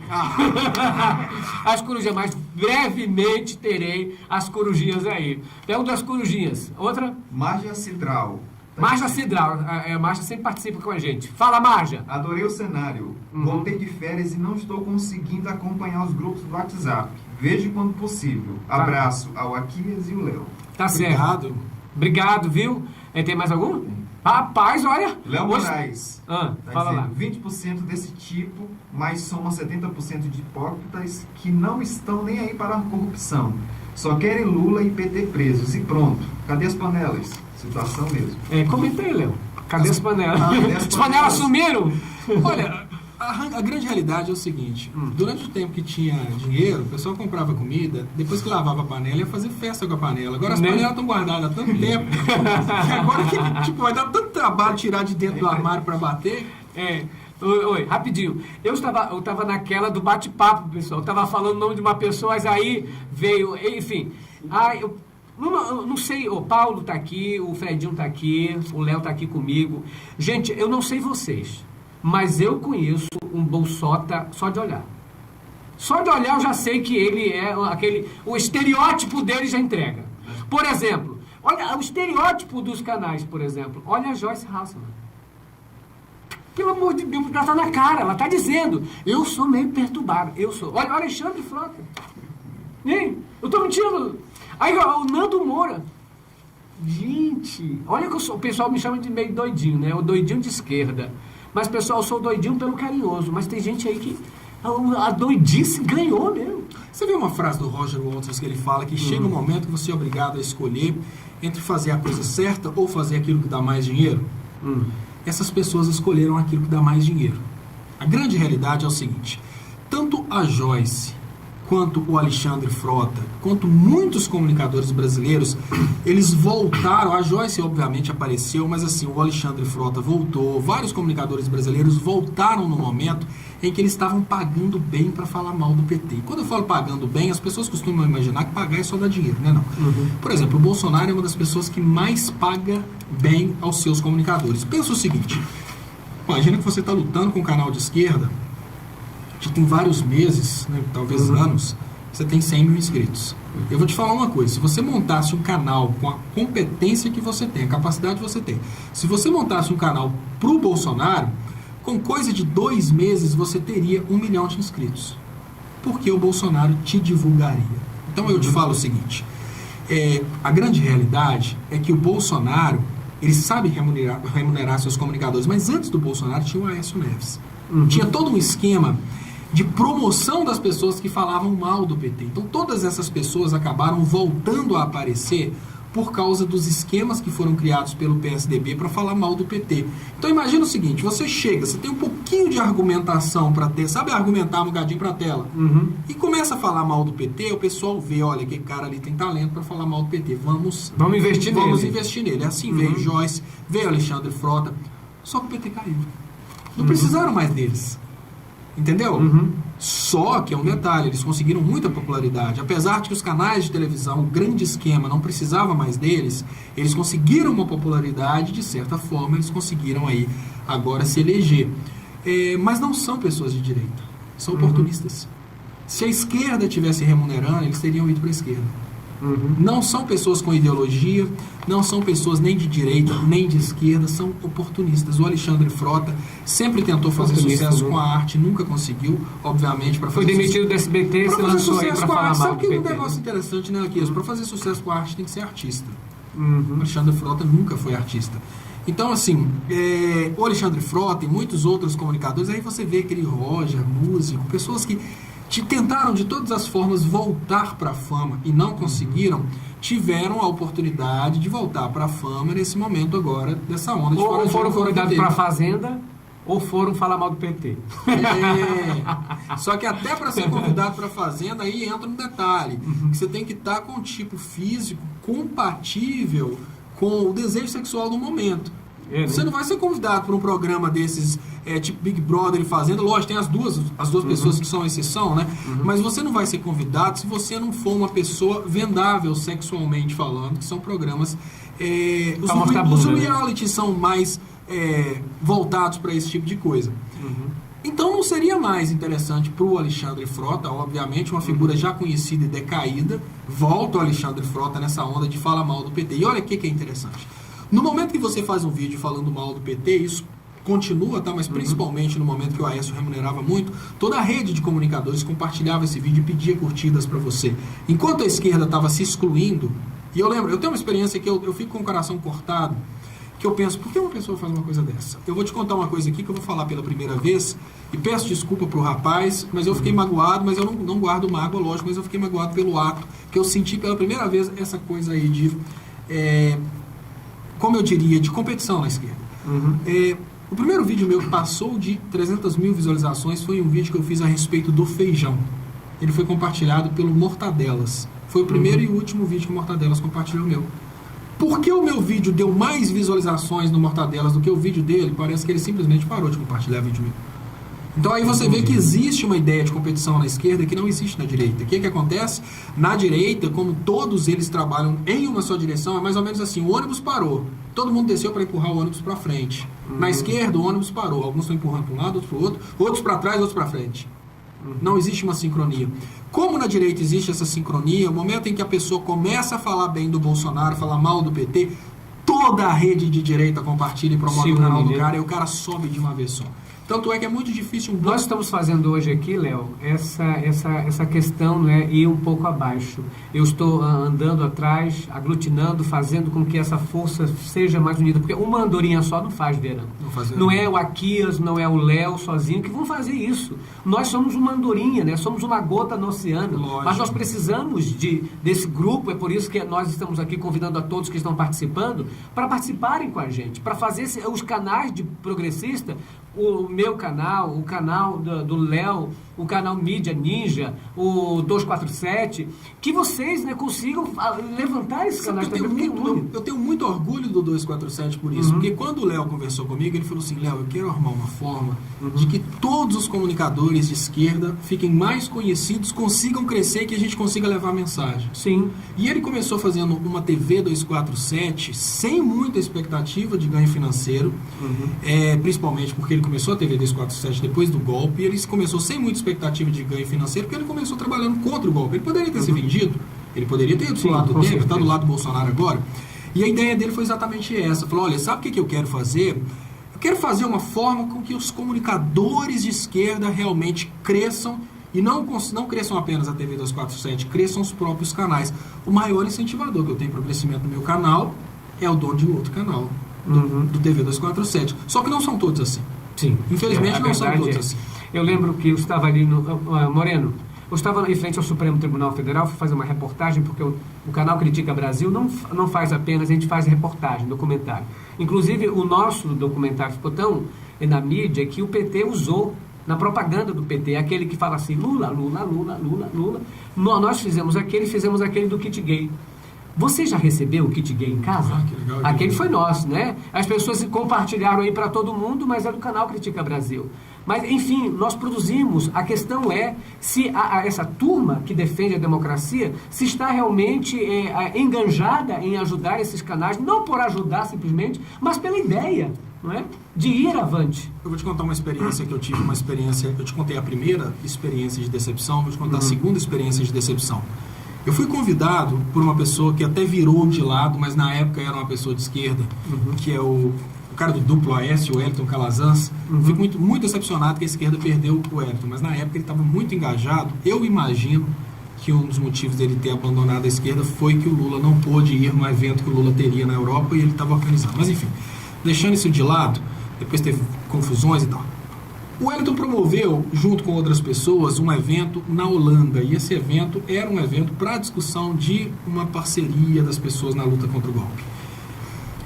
As corujinhas, mas brevemente terei as corujinhas aí. Tem uma das corujinhas. Outra? Marja Cidral. Marja Cidral. A Marja sempre participa com a gente. Fala, Marja. Adorei o cenário. Voltei de férias e não estou conseguindo acompanhar os grupos do WhatsApp. Vejo quando possível. Abraço ao Aquias e o Léo. Tá certo. Obrigado, viu? Tem mais algum? Rapaz, olha. Léo hoje- Moraes. Tá Tá fala lá. dizendo 20% desse tipo, mas soma 70% de hipócritas que não estão nem aí para a corrupção. Só querem Lula e PT presos. E pronto. Cadê as panelas? Situação mesmo. Comenta aí, Léo. Cadê as panelas? cadê as As panelas panelas? sumiram? Olha, a grande realidade é o seguinte: durante o tempo que tinha dinheiro, o pessoal comprava comida, depois que lavava a panela, ia fazer festa com a panela. Agora as Né? panelas estão guardadas há tanto tempo. que agora que vai dar tanto trabalho tirar de dentro do armário para bater. Oi, rapidinho. Eu estava naquela do bate-papo, pessoal. Eu estava falando o nome de uma pessoa, mas aí veio, enfim. Eu não sei, o Paulo está aqui, o Fredinho está aqui, o Léo está aqui comigo. Gente, eu não sei vocês, mas eu conheço um bolsota só de olhar. Só de olhar eu já sei que ele é o estereótipo dele já entrega. Por exemplo, olha o estereótipo dos canais, por exemplo. Olha a Joyce Hasselman. Pelo amor de Deus, ela está na cara, ela está dizendo, eu sou meio perturbado, eu sou. Olha o Alexandre Frota. Ei, eu estou mentindo. Aí o Nando Moura. Gente, olha que o pessoal me chama de meio doidinho, né? O doidinho de esquerda. Mas, pessoal, eu sou doidinho pelo carinhoso. Mas tem gente aí que a doidice ganhou mesmo. Você viu uma frase do Roger Waters que ele fala que chega um momento que você é obrigado a escolher entre fazer a coisa certa ou fazer aquilo que dá mais dinheiro? Essas pessoas escolheram aquilo que dá mais dinheiro. A grande realidade é o seguinte: tanto a Joyce, quanto o Alexandre Frota, quanto muitos comunicadores brasileiros, eles voltaram. A Joyce obviamente apareceu, mas assim, o Alexandre Frota voltou, vários comunicadores brasileiros voltaram no momento em que eles estavam pagando bem para falar mal do PT. E quando eu falo pagando bem, as pessoas costumam imaginar que pagar é só dar dinheiro, né? Não. Por exemplo, o Bolsonaro é uma das pessoas que mais paga bem aos seus comunicadores. Pensa o seguinte: imagina que você está lutando com um canal de esquerda, que tem vários meses, né, talvez anos, você tem 100 mil inscritos. Eu vou te falar uma coisa: se você montasse um canal com a competência que você tem, a capacidade que você tem, se você montasse um canal pro Bolsonaro, com coisa de 2 meses você teria 1 milhão de inscritos. Porque o Bolsonaro te divulgaria. Então eu te falo o seguinte: a grande realidade é que o Bolsonaro, ele sabe remunerar seus comunicadores, mas antes do Bolsonaro tinha o Aécio Neves. Tinha todo um esquema de promoção das pessoas que falavam mal do PT. Então todas essas pessoas acabaram voltando a aparecer por causa dos esquemas que foram criados pelo PSDB para falar mal do PT. Então imagina o seguinte: você chega, você tem um pouquinho de argumentação para ter, sabe argumentar um gadinho para a tela, e começa a falar mal do PT, o pessoal vê, olha, aquele cara ali tem talento para falar mal do PT, vamos investir nele. Assim veio Joyce, veio Alexandre Frota, só que o PT caiu. Não precisaram mais deles. Entendeu? Só que é um detalhe, eles conseguiram muita popularidade. Apesar de que os canais de televisão, o grande esquema, não precisava mais deles, eles conseguiram uma popularidade, de certa forma, eles conseguiram aí agora se eleger. Mas não são pessoas de direita, são oportunistas. Se a esquerda estivesse remunerando, eles teriam ido para a esquerda. Não são pessoas com ideologia, não são pessoas nem de direita, nem de esquerda, são oportunistas. O Alexandre Frota sempre tentou fazer sucesso com a arte, nunca conseguiu, obviamente, para fazer Foi demitido do SBT, se lançou aí para falar mal do Sabe que PT. um negócio interessante, né, Luquinhas? Para fazer sucesso com a arte tem que ser artista. O Alexandre Frota nunca foi artista. Então, assim, o Alexandre Frota e muitos outros comunicadores, aí você vê aquele Roger, músico, pessoas que tentaram de todas as formas voltar para a fama e não conseguiram, tiveram a oportunidade de voltar para a fama nesse momento agora, dessa onda de fora Ou de foram jogo convidados PT. para a Fazenda, ou foram falar mal do PT. Só que até para ser convidado para a Fazenda, aí entra um detalhe, que você tem que estar com um tipo físico compatível com o desejo sexual do momento. Você não vai ser convidado para um programa desses, tipo Big Brother e Fazenda. Lógico, tem as duas pessoas que são exceção, né? Mas você não vai ser convidado se você não for uma pessoa vendável sexualmente falando, que são programas... os realities são mais voltados para esse tipo de coisa. Então não seria mais interessante para o Alexandre Frota, obviamente, uma figura já conhecida e decaída, volta o Alexandre Frota nessa onda de falar mal do PT. E olha o que é interessante. No momento que você faz um vídeo falando mal do PT, isso continua, tá? Mas principalmente no momento que o Aécio remunerava muito, toda a rede de comunicadores compartilhava esse vídeo e pedia curtidas para você. Enquanto a esquerda estava se excluindo, e eu lembro, eu tenho uma experiência que eu fico com o coração cortado, que eu penso, por que uma pessoa faz uma coisa dessa? Eu vou te contar uma coisa aqui que eu vou falar pela primeira vez, e peço desculpa pro rapaz, mas eu fiquei magoado, mas eu não guardo mágoa, lógico, mas eu fiquei magoado pelo ato, que eu senti pela primeira vez essa coisa aí de... como eu diria, de competição na esquerda. O primeiro vídeo meu que passou de 300 mil visualizações foi um vídeo que eu fiz a respeito do feijão. Ele foi compartilhado pelo Mortadelas. Foi o primeiro e último vídeo que o Mortadelas compartilhou meu. Por que o meu vídeo deu mais visualizações no Mortadelas do que o vídeo dele? Parece que ele simplesmente parou de compartilhar vídeo meu. Então aí você vê que existe uma ideia de competição na esquerda que não existe na direita. O que acontece? Na direita, como todos eles trabalham em uma só direção, é mais ou menos assim, o ônibus parou, todo mundo desceu para empurrar o ônibus para frente. Na esquerda, o ônibus parou, alguns estão empurrando para um lado, outros para o outro, outros para trás, outros para frente. Não existe uma sincronia. Como na direita existe essa sincronia, o momento em que a pessoa começa a falar bem do Bolsonaro, falar mal do PT, toda a rede de direita compartilha e promove o canal do cara e o cara sobe de uma vez só. Tanto é que é muito difícil... Nós estamos fazendo hoje aqui, Léo, essa questão, né, ir um pouco abaixo. Eu estou andando atrás, aglutinando, fazendo com que essa força seja mais unida. Porque uma andorinha só não faz verão. Não é o Aquias, não é o Léo sozinho que vão fazer isso. Nós somos uma andorinha, né? Somos uma gota no oceano. Lógico. Mas nós precisamos desse grupo, é por isso que nós estamos aqui convidando a todos que estão participando para participarem com a gente, para fazer os canais de progressista, o meu canal, o canal do Léo, o canal Mídia Ninja, o 247, que vocês, né, consigam levantar esse canal. Eu tenho muito orgulho do 247 por isso, porque quando o Léo conversou comigo, ele falou assim, Léo, eu quero arrumar uma forma de que todos os comunicadores de esquerda fiquem mais conhecidos, consigam crescer e que a gente consiga levar a mensagem. Sim. E ele começou fazendo uma TV 247 sem muita expectativa de ganho financeiro, principalmente porque ele começou a TV 247 depois do golpe, e ele começou sem muita expectativa de ganho financeiro, porque ele começou trabalhando contra o golpe. Ele poderia ter se vendido, ele poderia ter ido do lado do tempo, está do lado do Bolsonaro agora. E a ideia dele foi exatamente essa. Falou, olha, sabe o que eu quero fazer? Eu quero fazer uma forma com que os comunicadores de esquerda realmente cresçam, e não cresçam apenas a TV 247, cresçam os próprios canais. O maior incentivador que eu tenho para o crescimento do meu canal é o dono de um outro canal, do TV 247. Só que não são todos assim. Sim. Infelizmente não são todos assim. Eu lembro que eu estava ali no Moreno, eu estava em frente ao Supremo Tribunal Federal, fui fazer uma reportagem, porque o canal Critica Brasil não faz apenas, a gente faz reportagem, documentário. Inclusive, o nosso documentário ficou tão na mídia que o PT usou na propaganda do PT, aquele que fala assim, Lula, Lula, Lula, Lula, Lula. Nós fizemos aquele do kit gay. Você já recebeu o kit gay em casa? Que legal, aquele foi nosso, né? As pessoas compartilharam aí para todo mundo, mas é do canal Critica Brasil. Mas, enfim, nós produzimos. A questão é se essa turma que defende a democracia se está realmente enganjada em ajudar esses canais, não por ajudar simplesmente, mas pela ideia, não é? De ir avante. Eu vou te contar uma experiência que eu tive, eu te contei a primeira experiência de decepção, vou te contar a segunda experiência de decepção. Eu fui convidado por uma pessoa que até virou de lado, mas na época era uma pessoa de esquerda, que é o cara do duplo Aécio, o Wellington Calazans. Fico muito, muito decepcionado que a esquerda perdeu o Wellington, mas na época ele estava muito engajado. Eu imagino que um dos motivos dele ter abandonado a esquerda foi que o Lula não pôde ir no evento que o Lula teria na Europa e ele estava organizando. Mas enfim, deixando isso de lado, depois teve confusões e tal. O Wellington promoveu, junto com outras pessoas, um evento na Holanda. E esse evento era um evento para discussão de uma parceria das pessoas na luta contra o golpe.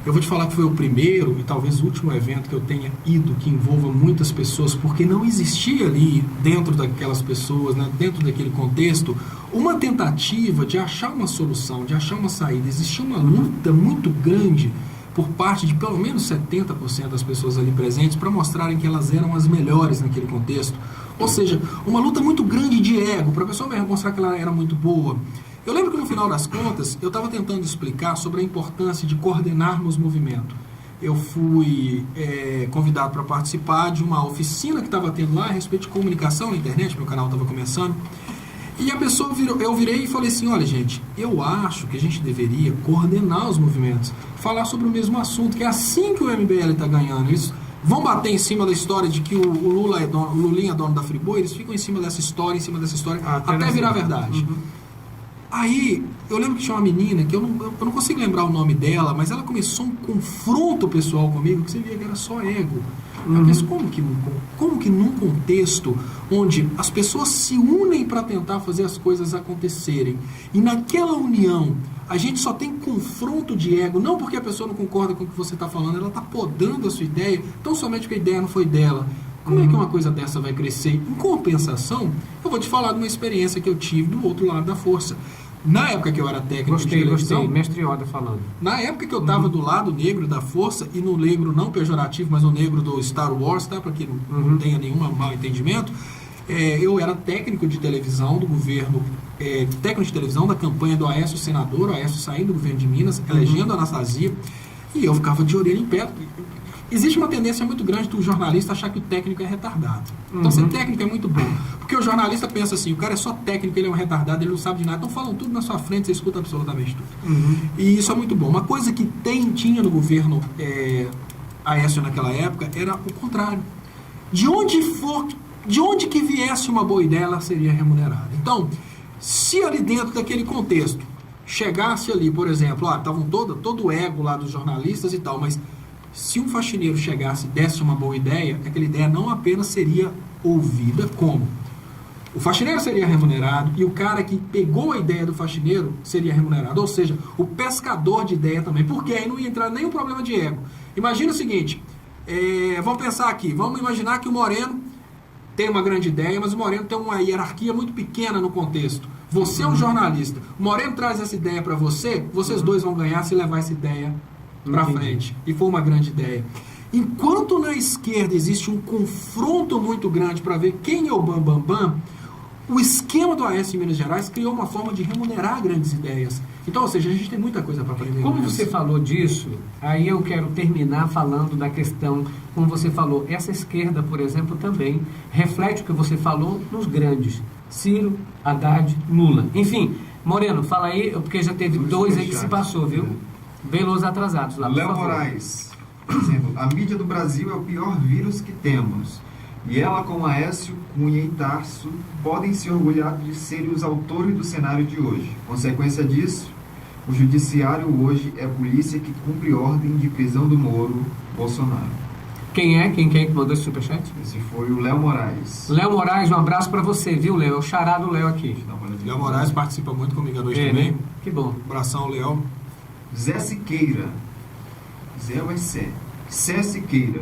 Eu vou te falar que foi o primeiro e talvez o último evento que eu tenha ido que envolva muitas pessoas, porque não existia ali, dentro daquelas pessoas, né, dentro daquele contexto, uma tentativa de achar uma solução, de achar uma saída. Existia uma luta muito grande por parte de pelo menos 70% das pessoas ali presentes para mostrarem que elas eram as melhores naquele contexto. Ou seja, uma luta muito grande de ego, para a pessoa mesmo mostrar que ela era muito boa. Eu lembro que no final das contas, eu estava tentando explicar sobre a importância de coordenarmos movimento. Eu fui convidado para participar de uma oficina que estava tendo lá a respeito de comunicação na internet, meu canal estava começando. E a pessoa eu virei e falei assim, olha gente, eu acho que a gente deveria coordenar os movimentos, falar sobre o mesmo assunto, que é assim que o MBL está ganhando. Eles vão bater em cima da história de que o Lula o Lulinha é dono da Friboi, eles ficam em cima dessa história, até virar verdade. Aí, eu lembro que tinha uma menina, que eu não consigo lembrar o nome dela, mas ela começou um confronto pessoal comigo, que você via que era só ego. Mas como que num contexto onde as pessoas se unem para tentar fazer as coisas acontecerem, e naquela união a gente só tem confronto de ego, não porque a pessoa não concorda com o que você está falando, ela está podando a sua ideia, tão somente porque a ideia não foi dela. Como é que uma coisa dessa vai crescer? Em compensação, eu vou te falar de uma experiência que eu tive do outro lado da força. Na época que eu era técnico de televisão... Gostei, mestre Yoda falando. Na época que eu estava do lado negro da força, e no negro não pejorativo, mas no negro do Star Wars, tá? Para que não tenha nenhum mal entendimento, eu era técnico de televisão do governo, técnico de televisão da campanha do Aécio senador, o Aécio saindo do governo de Minas, elegendo a Anastasia, e eu ficava de orelha em pé. Existe uma tendência muito grande do jornalista achar que o técnico é retardado. Então, ser técnico é muito bom. Porque o jornalista pensa assim, o cara é só técnico, ele é um retardado, ele não sabe de nada. Então, falam tudo na sua frente, você escuta absolutamente tudo. E isso é muito bom. Uma coisa que tinha no governo Aécio naquela época era o contrário. De onde que viesse uma boa ideia, ela seria remunerada. Então, se ali dentro daquele contexto chegasse ali, por exemplo, estavam todo o ego lá dos jornalistas e tal, mas se um faxineiro chegasse e desse uma boa ideia, aquela ideia não apenas seria ouvida, como o faxineiro seria remunerado e o cara que pegou a ideia do faxineiro seria remunerado, ou seja, o pescador de ideia também, porque aí não ia entrar nenhum problema de ego. Imagina o seguinte, vamos pensar aqui, vamos imaginar que o Moreno tem uma grande ideia, mas o Moreno tem uma hierarquia muito pequena no contexto. Você é um jornalista, o Moreno traz essa ideia para você, vocês dois vão ganhar se levar essa ideia para frente, e foi uma grande ideia. Enquanto na esquerda existe um confronto muito grande para ver quem é o bambambam, o esquema do Aécio em Minas Gerais criou uma forma de remunerar grandes ideias. Então, ou seja, a gente tem muita coisa para aprender. Como você falou disso, aí eu quero terminar falando da questão, como você falou, essa esquerda, por exemplo, também reflete o que você falou nos grandes. Ciro, Haddad, Lula. Enfim, Moreno, fala aí, porque já teve dois aí que se passou, viu? Veloso atrasados lá, Léo Moraes, dizendo, a mídia do Brasil é o pior vírus que temos. E ela, com Aécio, Cunha e Tarso, podem se orgulhar de serem os autores do cenário de hoje. Consequência disso, o judiciário hoje é a polícia que cumpre ordem de prisão do Moro, Bolsonaro. Quem é? Quem que mandou esse superchat? Esse foi o Léo Moraes. Léo Moraes, um abraço pra você, viu, Léo? É o xará do Léo aqui. Léo Moraes participa muito comigo à noite também. Né? Que bom. Abração, Léo. Zé Siqueira. Zé ou é Sé? Sé Siqueira.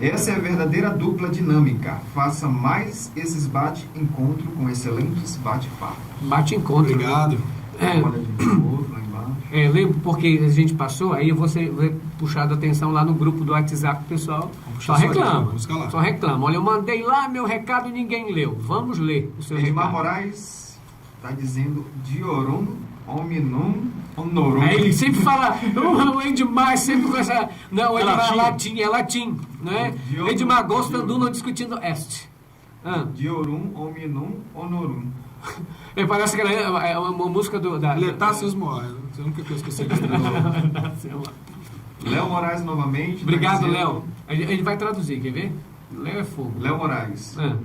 Essa é a verdadeira dupla dinâmica. Faça mais esses bate-encontro com excelentes bate-papo. Bate-encontro. Obrigado. Olha de novo lá embaixo. Lembro porque a gente passou, aí você vai puxar a atenção lá no grupo do WhatsApp, pessoal. Só reclama. Só reclama. Olha, eu mandei lá meu recado e ninguém leu. Vamos ler o seu Edmar recado. Moraes está dizendo Diorum hominum honorum. Ele sempre fala, o Edmar sempre com essa... Não, o Edmar é latim, né? Edmar gosta do não discutindo este. Diorum hominum honorum. Parece que é uma música da... Letácios Moraes. É a única coisa que eu sei de Léo Moraes novamente. Obrigado, dizendo- Léo. Ele vai traduzir, quer ver? Léo é fogo. Léo Moraes. Ah.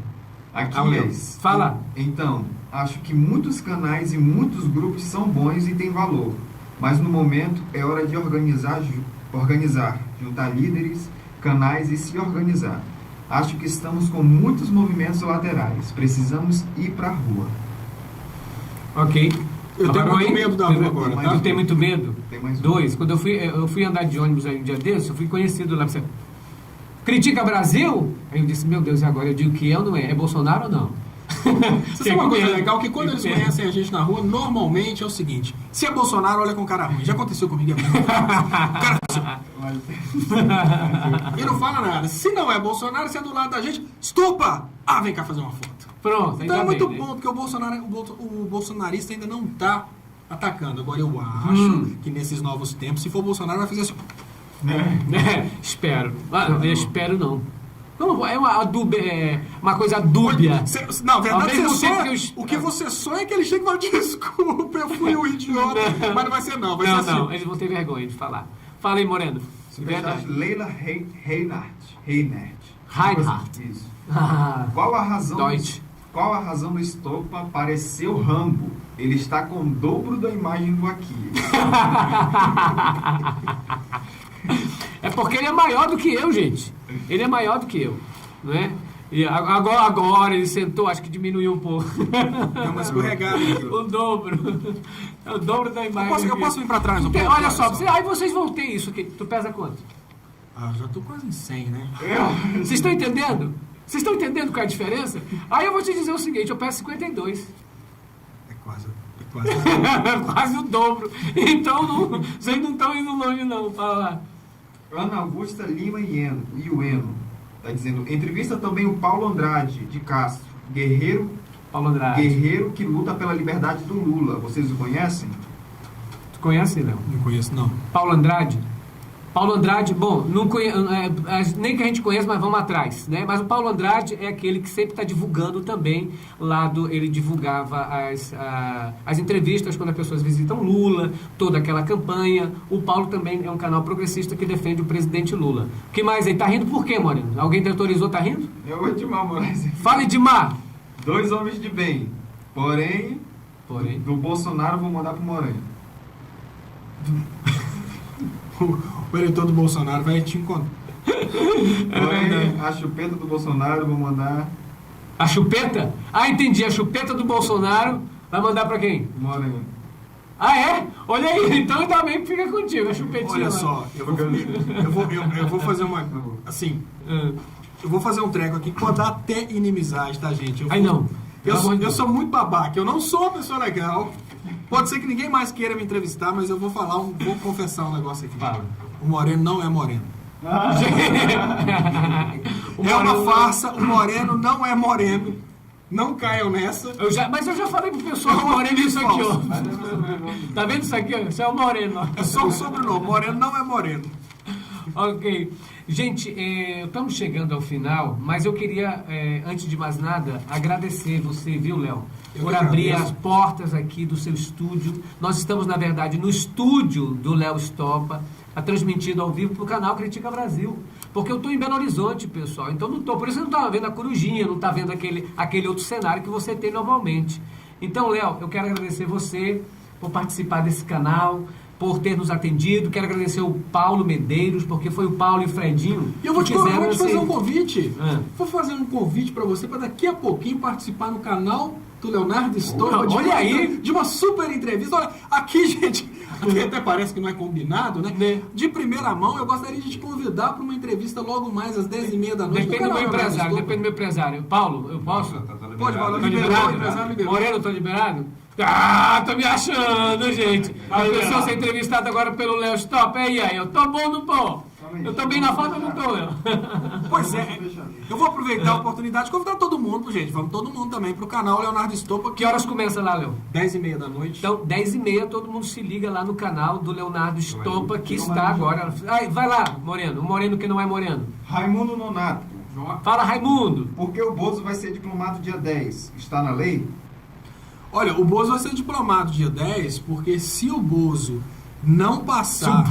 Aquiles. Fala. Então, acho que muitos canais e muitos grupos são bons e têm valor. Mas no momento é hora de organizar, juntar líderes, canais e se organizar. Acho que estamos com muitos movimentos laterais. Precisamos ir para a rua. Ok. Eu tenho Agora, muito hein? medo da rua agora, Mas tá? Tu tem muito medo? Tem mais um. 2. Quando eu fui andar de ônibus aí um dia desses, eu fui conhecido lá. Você critica Brasil? Aí eu disse, meu Deus, e agora? Eu digo que é ou não é? É Bolsonaro ou não? Você sabe uma coisa legal? Que quando eles conhecem a gente na rua, normalmente é o seguinte: se é Bolsonaro, olha com cara ruim. Já aconteceu comigo. O cara e não fala nada. Se não é Bolsonaro, se é do lado da gente, estupa! Ah, vem cá fazer uma foto. Pronto, Então ainda é muito bem, né? bom, porque o bolsonarista ainda não está atacando. Agora eu acho que nesses novos tempos, se for Bolsonaro, vai fazer assim. Espero. Eu espero não. Não, é uma coisa dúbia. Não, Ao verdade, mesmo você tempo sonha, que eu- o que você sonha é que ele chegue e fale, desculpa, eu fui um idiota. Mas não vai ser não, vai ser Não, assim. não, eles vão ter vergonha de falar. Fala aí, Moreno. Verdade. Leila Reinhardt. Reinhardt. Isso. Ah, Qual a razão? Deutsch. Qual a razão do Estopa parecer o Rambo? Ele está com o dobro da imagem do Aquiles. É porque ele é maior do que eu, gente. Ele é maior do que eu, não é? E agora ele sentou, acho que diminuiu um pouco. É uma escorregada. O dobro. É o dobro da imagem. Eu posso vir pra trás um pouco? Olha só, aí vocês vão ter isso aqui. Tu pesa quanto? Ah, já tô quase em 100, né? Vocês estão entendendo? Vocês estão entendendo qual é a diferença? Aí eu vou te dizer o seguinte, eu peso 52. É quase. Quase o dobro. Então, vocês não estão indo longe não. Fala lá. Ana Augusta Lima Iueno está dizendo, entrevista também o Paulo Andrade de Castro, Paulo Andrade. guerreiro que luta pela liberdade do Lula. Vocês o conhecem? Tu conhece, Léo? Não conheço, não. Paulo Andrade? Paulo Andrade, bom, não nem que a gente conheça, mas vamos atrás, né? Mas o Paulo Andrade é aquele que sempre está divulgando também ele divulgava as entrevistas quando as pessoas visitam Lula, toda aquela campanha. O Paulo também é um canal progressista que defende o presidente Lula. O que mais? Ele tá rindo por quê, Moreno? Alguém te autorizou, tá rindo? É o Edmar Moraes. Fala, Edmar! 2 homens de bem, porém, Porém. do Bolsonaro vou mandar pro Moreno. O eleitor do Bolsonaro vai te encontrar. Porém, a chupeta do Bolsonaro vou mandar A chupeta? Ah, entendi. A chupeta do Bolsonaro vai mandar pra quem? pro Moreno. Ah, é? Olha aí. Então também fica contigo, a chupetinha. Olha lá. só, eu vou fazer uma... Assim, Ah. eu vou fazer um treco aqui que pode dar até inimizade, tá, gente? Ai, não. Eu sou muito babaca, eu não sou uma pessoa legal. Pode ser que ninguém mais queira me entrevistar, mas eu vou confessar um negócio aqui. Fala. O Moreno não é moreno. O É uma Moreno- farsa, o Moreno não é moreno. Não caiam nessa. Mas eu já falei pro pessoal que o Moreno é isso aqui, ó. Tá vendo isso aqui, ó? Isso é o Moreno, ó. É só um sobrenome. Moreno não é moreno. Ok. Gente, estamos chegando ao final, mas eu queria, antes de mais nada, agradecer você, viu, Léo? Eu Por que abrir agradeço. as portas aqui do seu estúdio. Nós estamos, na verdade, no estúdio do Léo Estopa, transmitindo ao vivo para o canal Critica Brasil. Porque eu estou em Belo Horizonte, pessoal. Então não estou. Por isso eu não estava vendo a Corujinha, não está vendo aquele outro cenário que você tem normalmente. Então, Léo, eu quero agradecer você por participar desse canal, por ter nos atendido. Quero agradecer o Paulo Medeiros, porque foi o Paulo e o Fredinho E eu vou que te fazer esse- um convite. Ah. Vou fazer um convite para você para daqui a pouquinho participar no canal do Leonardo Estopa. Olha aí. De uma super entrevista. Olha, aqui, gente, aqui até parece que não é combinado, né? Né? De primeira mão, eu gostaria de te convidar para uma entrevista logo mais às 10h30 da noite. Depende no do meu canal Leonardo empresário, Estopa. depende do meu empresário. Paulo, eu posso? Pode falar, Tô liberou, liberado? o empresário liberou. Moreno, tô liberado? Ah, tô me achando, gente. A pessoa ser entrevistada agora pelo Léo Stop. Aí, eu tô bom ou não tô? Eu tô bem na foto ou não tô, Léo? Pois é, eu vou aproveitar a oportunidade de convidar todo mundo, gente. Vamos todo mundo também pro canal Leonardo Estopa. Que horas começa lá, Léo? 10h30 da noite. Então, 10h30, todo mundo se liga lá no canal do Leonardo Estopa, que está agora... Ai, vai lá, Moreno. O Moreno que não é Moreno. Raimundo Nonato. Fala, Raimundo. Por que o Bozo vai ser diplomado dia 10? Está na lei? Olha, o Bozo vai ser diplomado dia 10, porque se o Bozo não passar...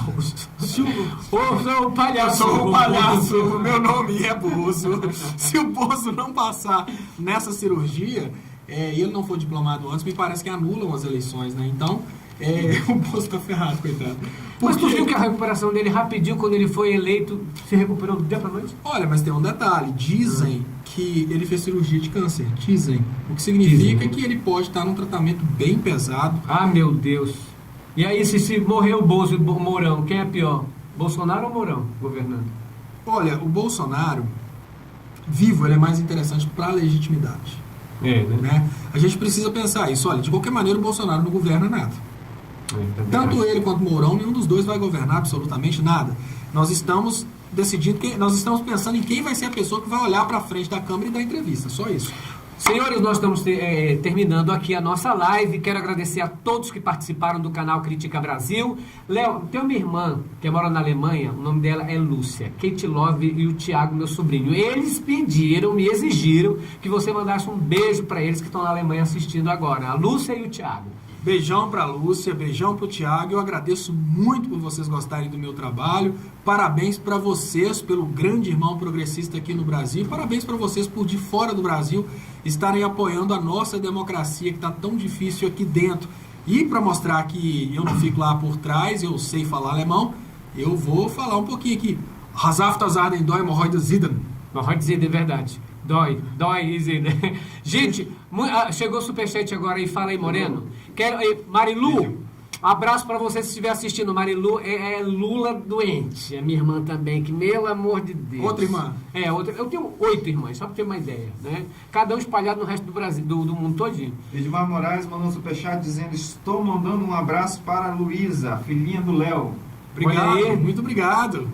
Se o Ô, palhaço! Eu sou um palhaço, meu nome é Bozo. Se o Bozo não passar nessa cirurgia, e ele não for diplomado antes, me parece que anulam as eleições, né? Então, o Bozo tá ferrado, coitado. Mas tu viu que a recuperação dele rapidinho, quando ele foi eleito, se recuperou do dia pra noite? Olha, mas tem um detalhe. Dizem que ele fez cirurgia de câncer. Dizem. O que significa que ele pode estar num tratamento bem pesado. Ah, meu Deus. E aí, se morrer o Bozo e o Mourão, quem é pior? Bolsonaro ou Mourão governando? Olha, o Bolsonaro, vivo, ele é mais interessante para a legitimidade. Né? A gente precisa pensar isso. Olha, de qualquer maneira, o Bolsonaro não governa nada. Tanto ele quanto o Mourão, nenhum dos dois vai governar absolutamente nada. Nós estamos decidindo, nós estamos pensando em quem vai ser a pessoa que vai olhar para frente da Câmara e dar entrevista. Só isso. Senhores, nós estamos terminando aqui a nossa live. Quero agradecer a todos que participaram do canal Crítica Brasil. Léo, tem uma irmã que mora na Alemanha, o nome dela é Lúcia, Kate Love e o Thiago, meu sobrinho. Eles pediram, me exigiram que você mandasse um beijo para eles que estão na Alemanha assistindo agora, a Lúcia e o Thiago. Beijão pra Lúcia, beijão pro Thiago. Eu agradeço muito por vocês gostarem do meu trabalho. Parabéns para vocês pelo grande irmão progressista aqui no Brasil. Parabéns para vocês por de fora do Brasil estarem apoiando a nossa democracia que está tão difícil aqui dentro. E para mostrar que eu não fico lá por trás, eu sei falar alemão, eu vou falar um pouquinho aqui. Hasaftazaden doi Hemorroides Ziden. Hemorroides Ziden, é verdade. Dói, Ziden. Gente, chegou o superchat agora aí, fala aí, Moreno. Marilu, abraço pra você se estiver assistindo. Marilu é Lula doente. É minha irmã também, que pelo amor de Deus. Outra irmã? Outra. Eu tenho 8 irmãs, só pra ter uma ideia, né? Cada um espalhado no resto do Brasil, do mundo todinho. Edmar Moraes mandou um superchat dizendo: estou mandando um abraço para a Luísa, filhinha do Léo. Obrigado, muito obrigado.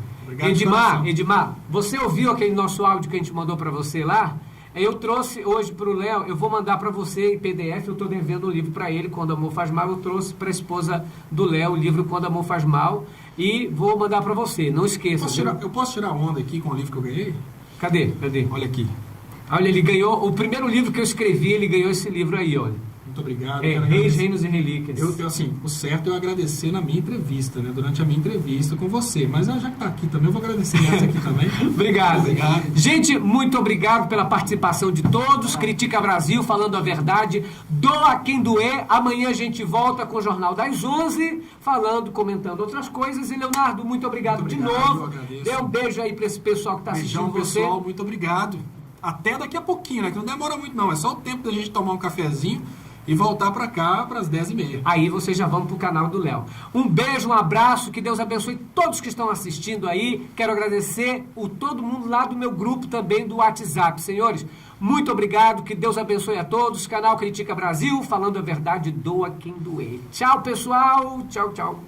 Edmar, você ouviu aquele nosso áudio que a gente mandou pra você lá? Eu trouxe hoje para o Léo, eu vou mandar para você em PDF, eu estou devendo o livro para ele, Quando Amor Faz Mal. Eu trouxe para a esposa do Léo o livro Quando Amor Faz Mal e vou mandar para você, não esqueça. Eu posso tirar onda aqui com o livro que eu ganhei? Cadê? Olha aqui. Olha, ele ganhou, o primeiro livro que eu escrevi, ele ganhou esse livro aí, olha. Muito obrigado. Reis, Reinos e Relíquias. O certo é eu agradecer na minha entrevista, né? Durante a minha entrevista com você. Mas já que está aqui também, eu vou agradecer essa aqui também. Obrigado. Gente, muito obrigado pela participação de todos. Critica Brasil, falando a verdade. Doa quem doer. Amanhã a gente volta com o Jornal das 11, comentando outras coisas. E Leonardo, muito obrigado de novo. Dê um beijo aí para esse pessoal que está assistindo você. Pessoal, muito obrigado. Até daqui a pouquinho, né? Que não demora muito não. É só o tempo da gente tomar um cafezinho e voltar para cá para as 10h30. Aí vocês já vão para o canal do Léo. Um beijo, um abraço, que Deus abençoe todos que estão assistindo aí. Quero agradecer todo mundo lá do meu grupo também do WhatsApp. Senhores, muito obrigado, que Deus abençoe a todos. Canal Critica Brasil, falando a verdade, doa quem doer. Tchau, pessoal. Tchau, tchau.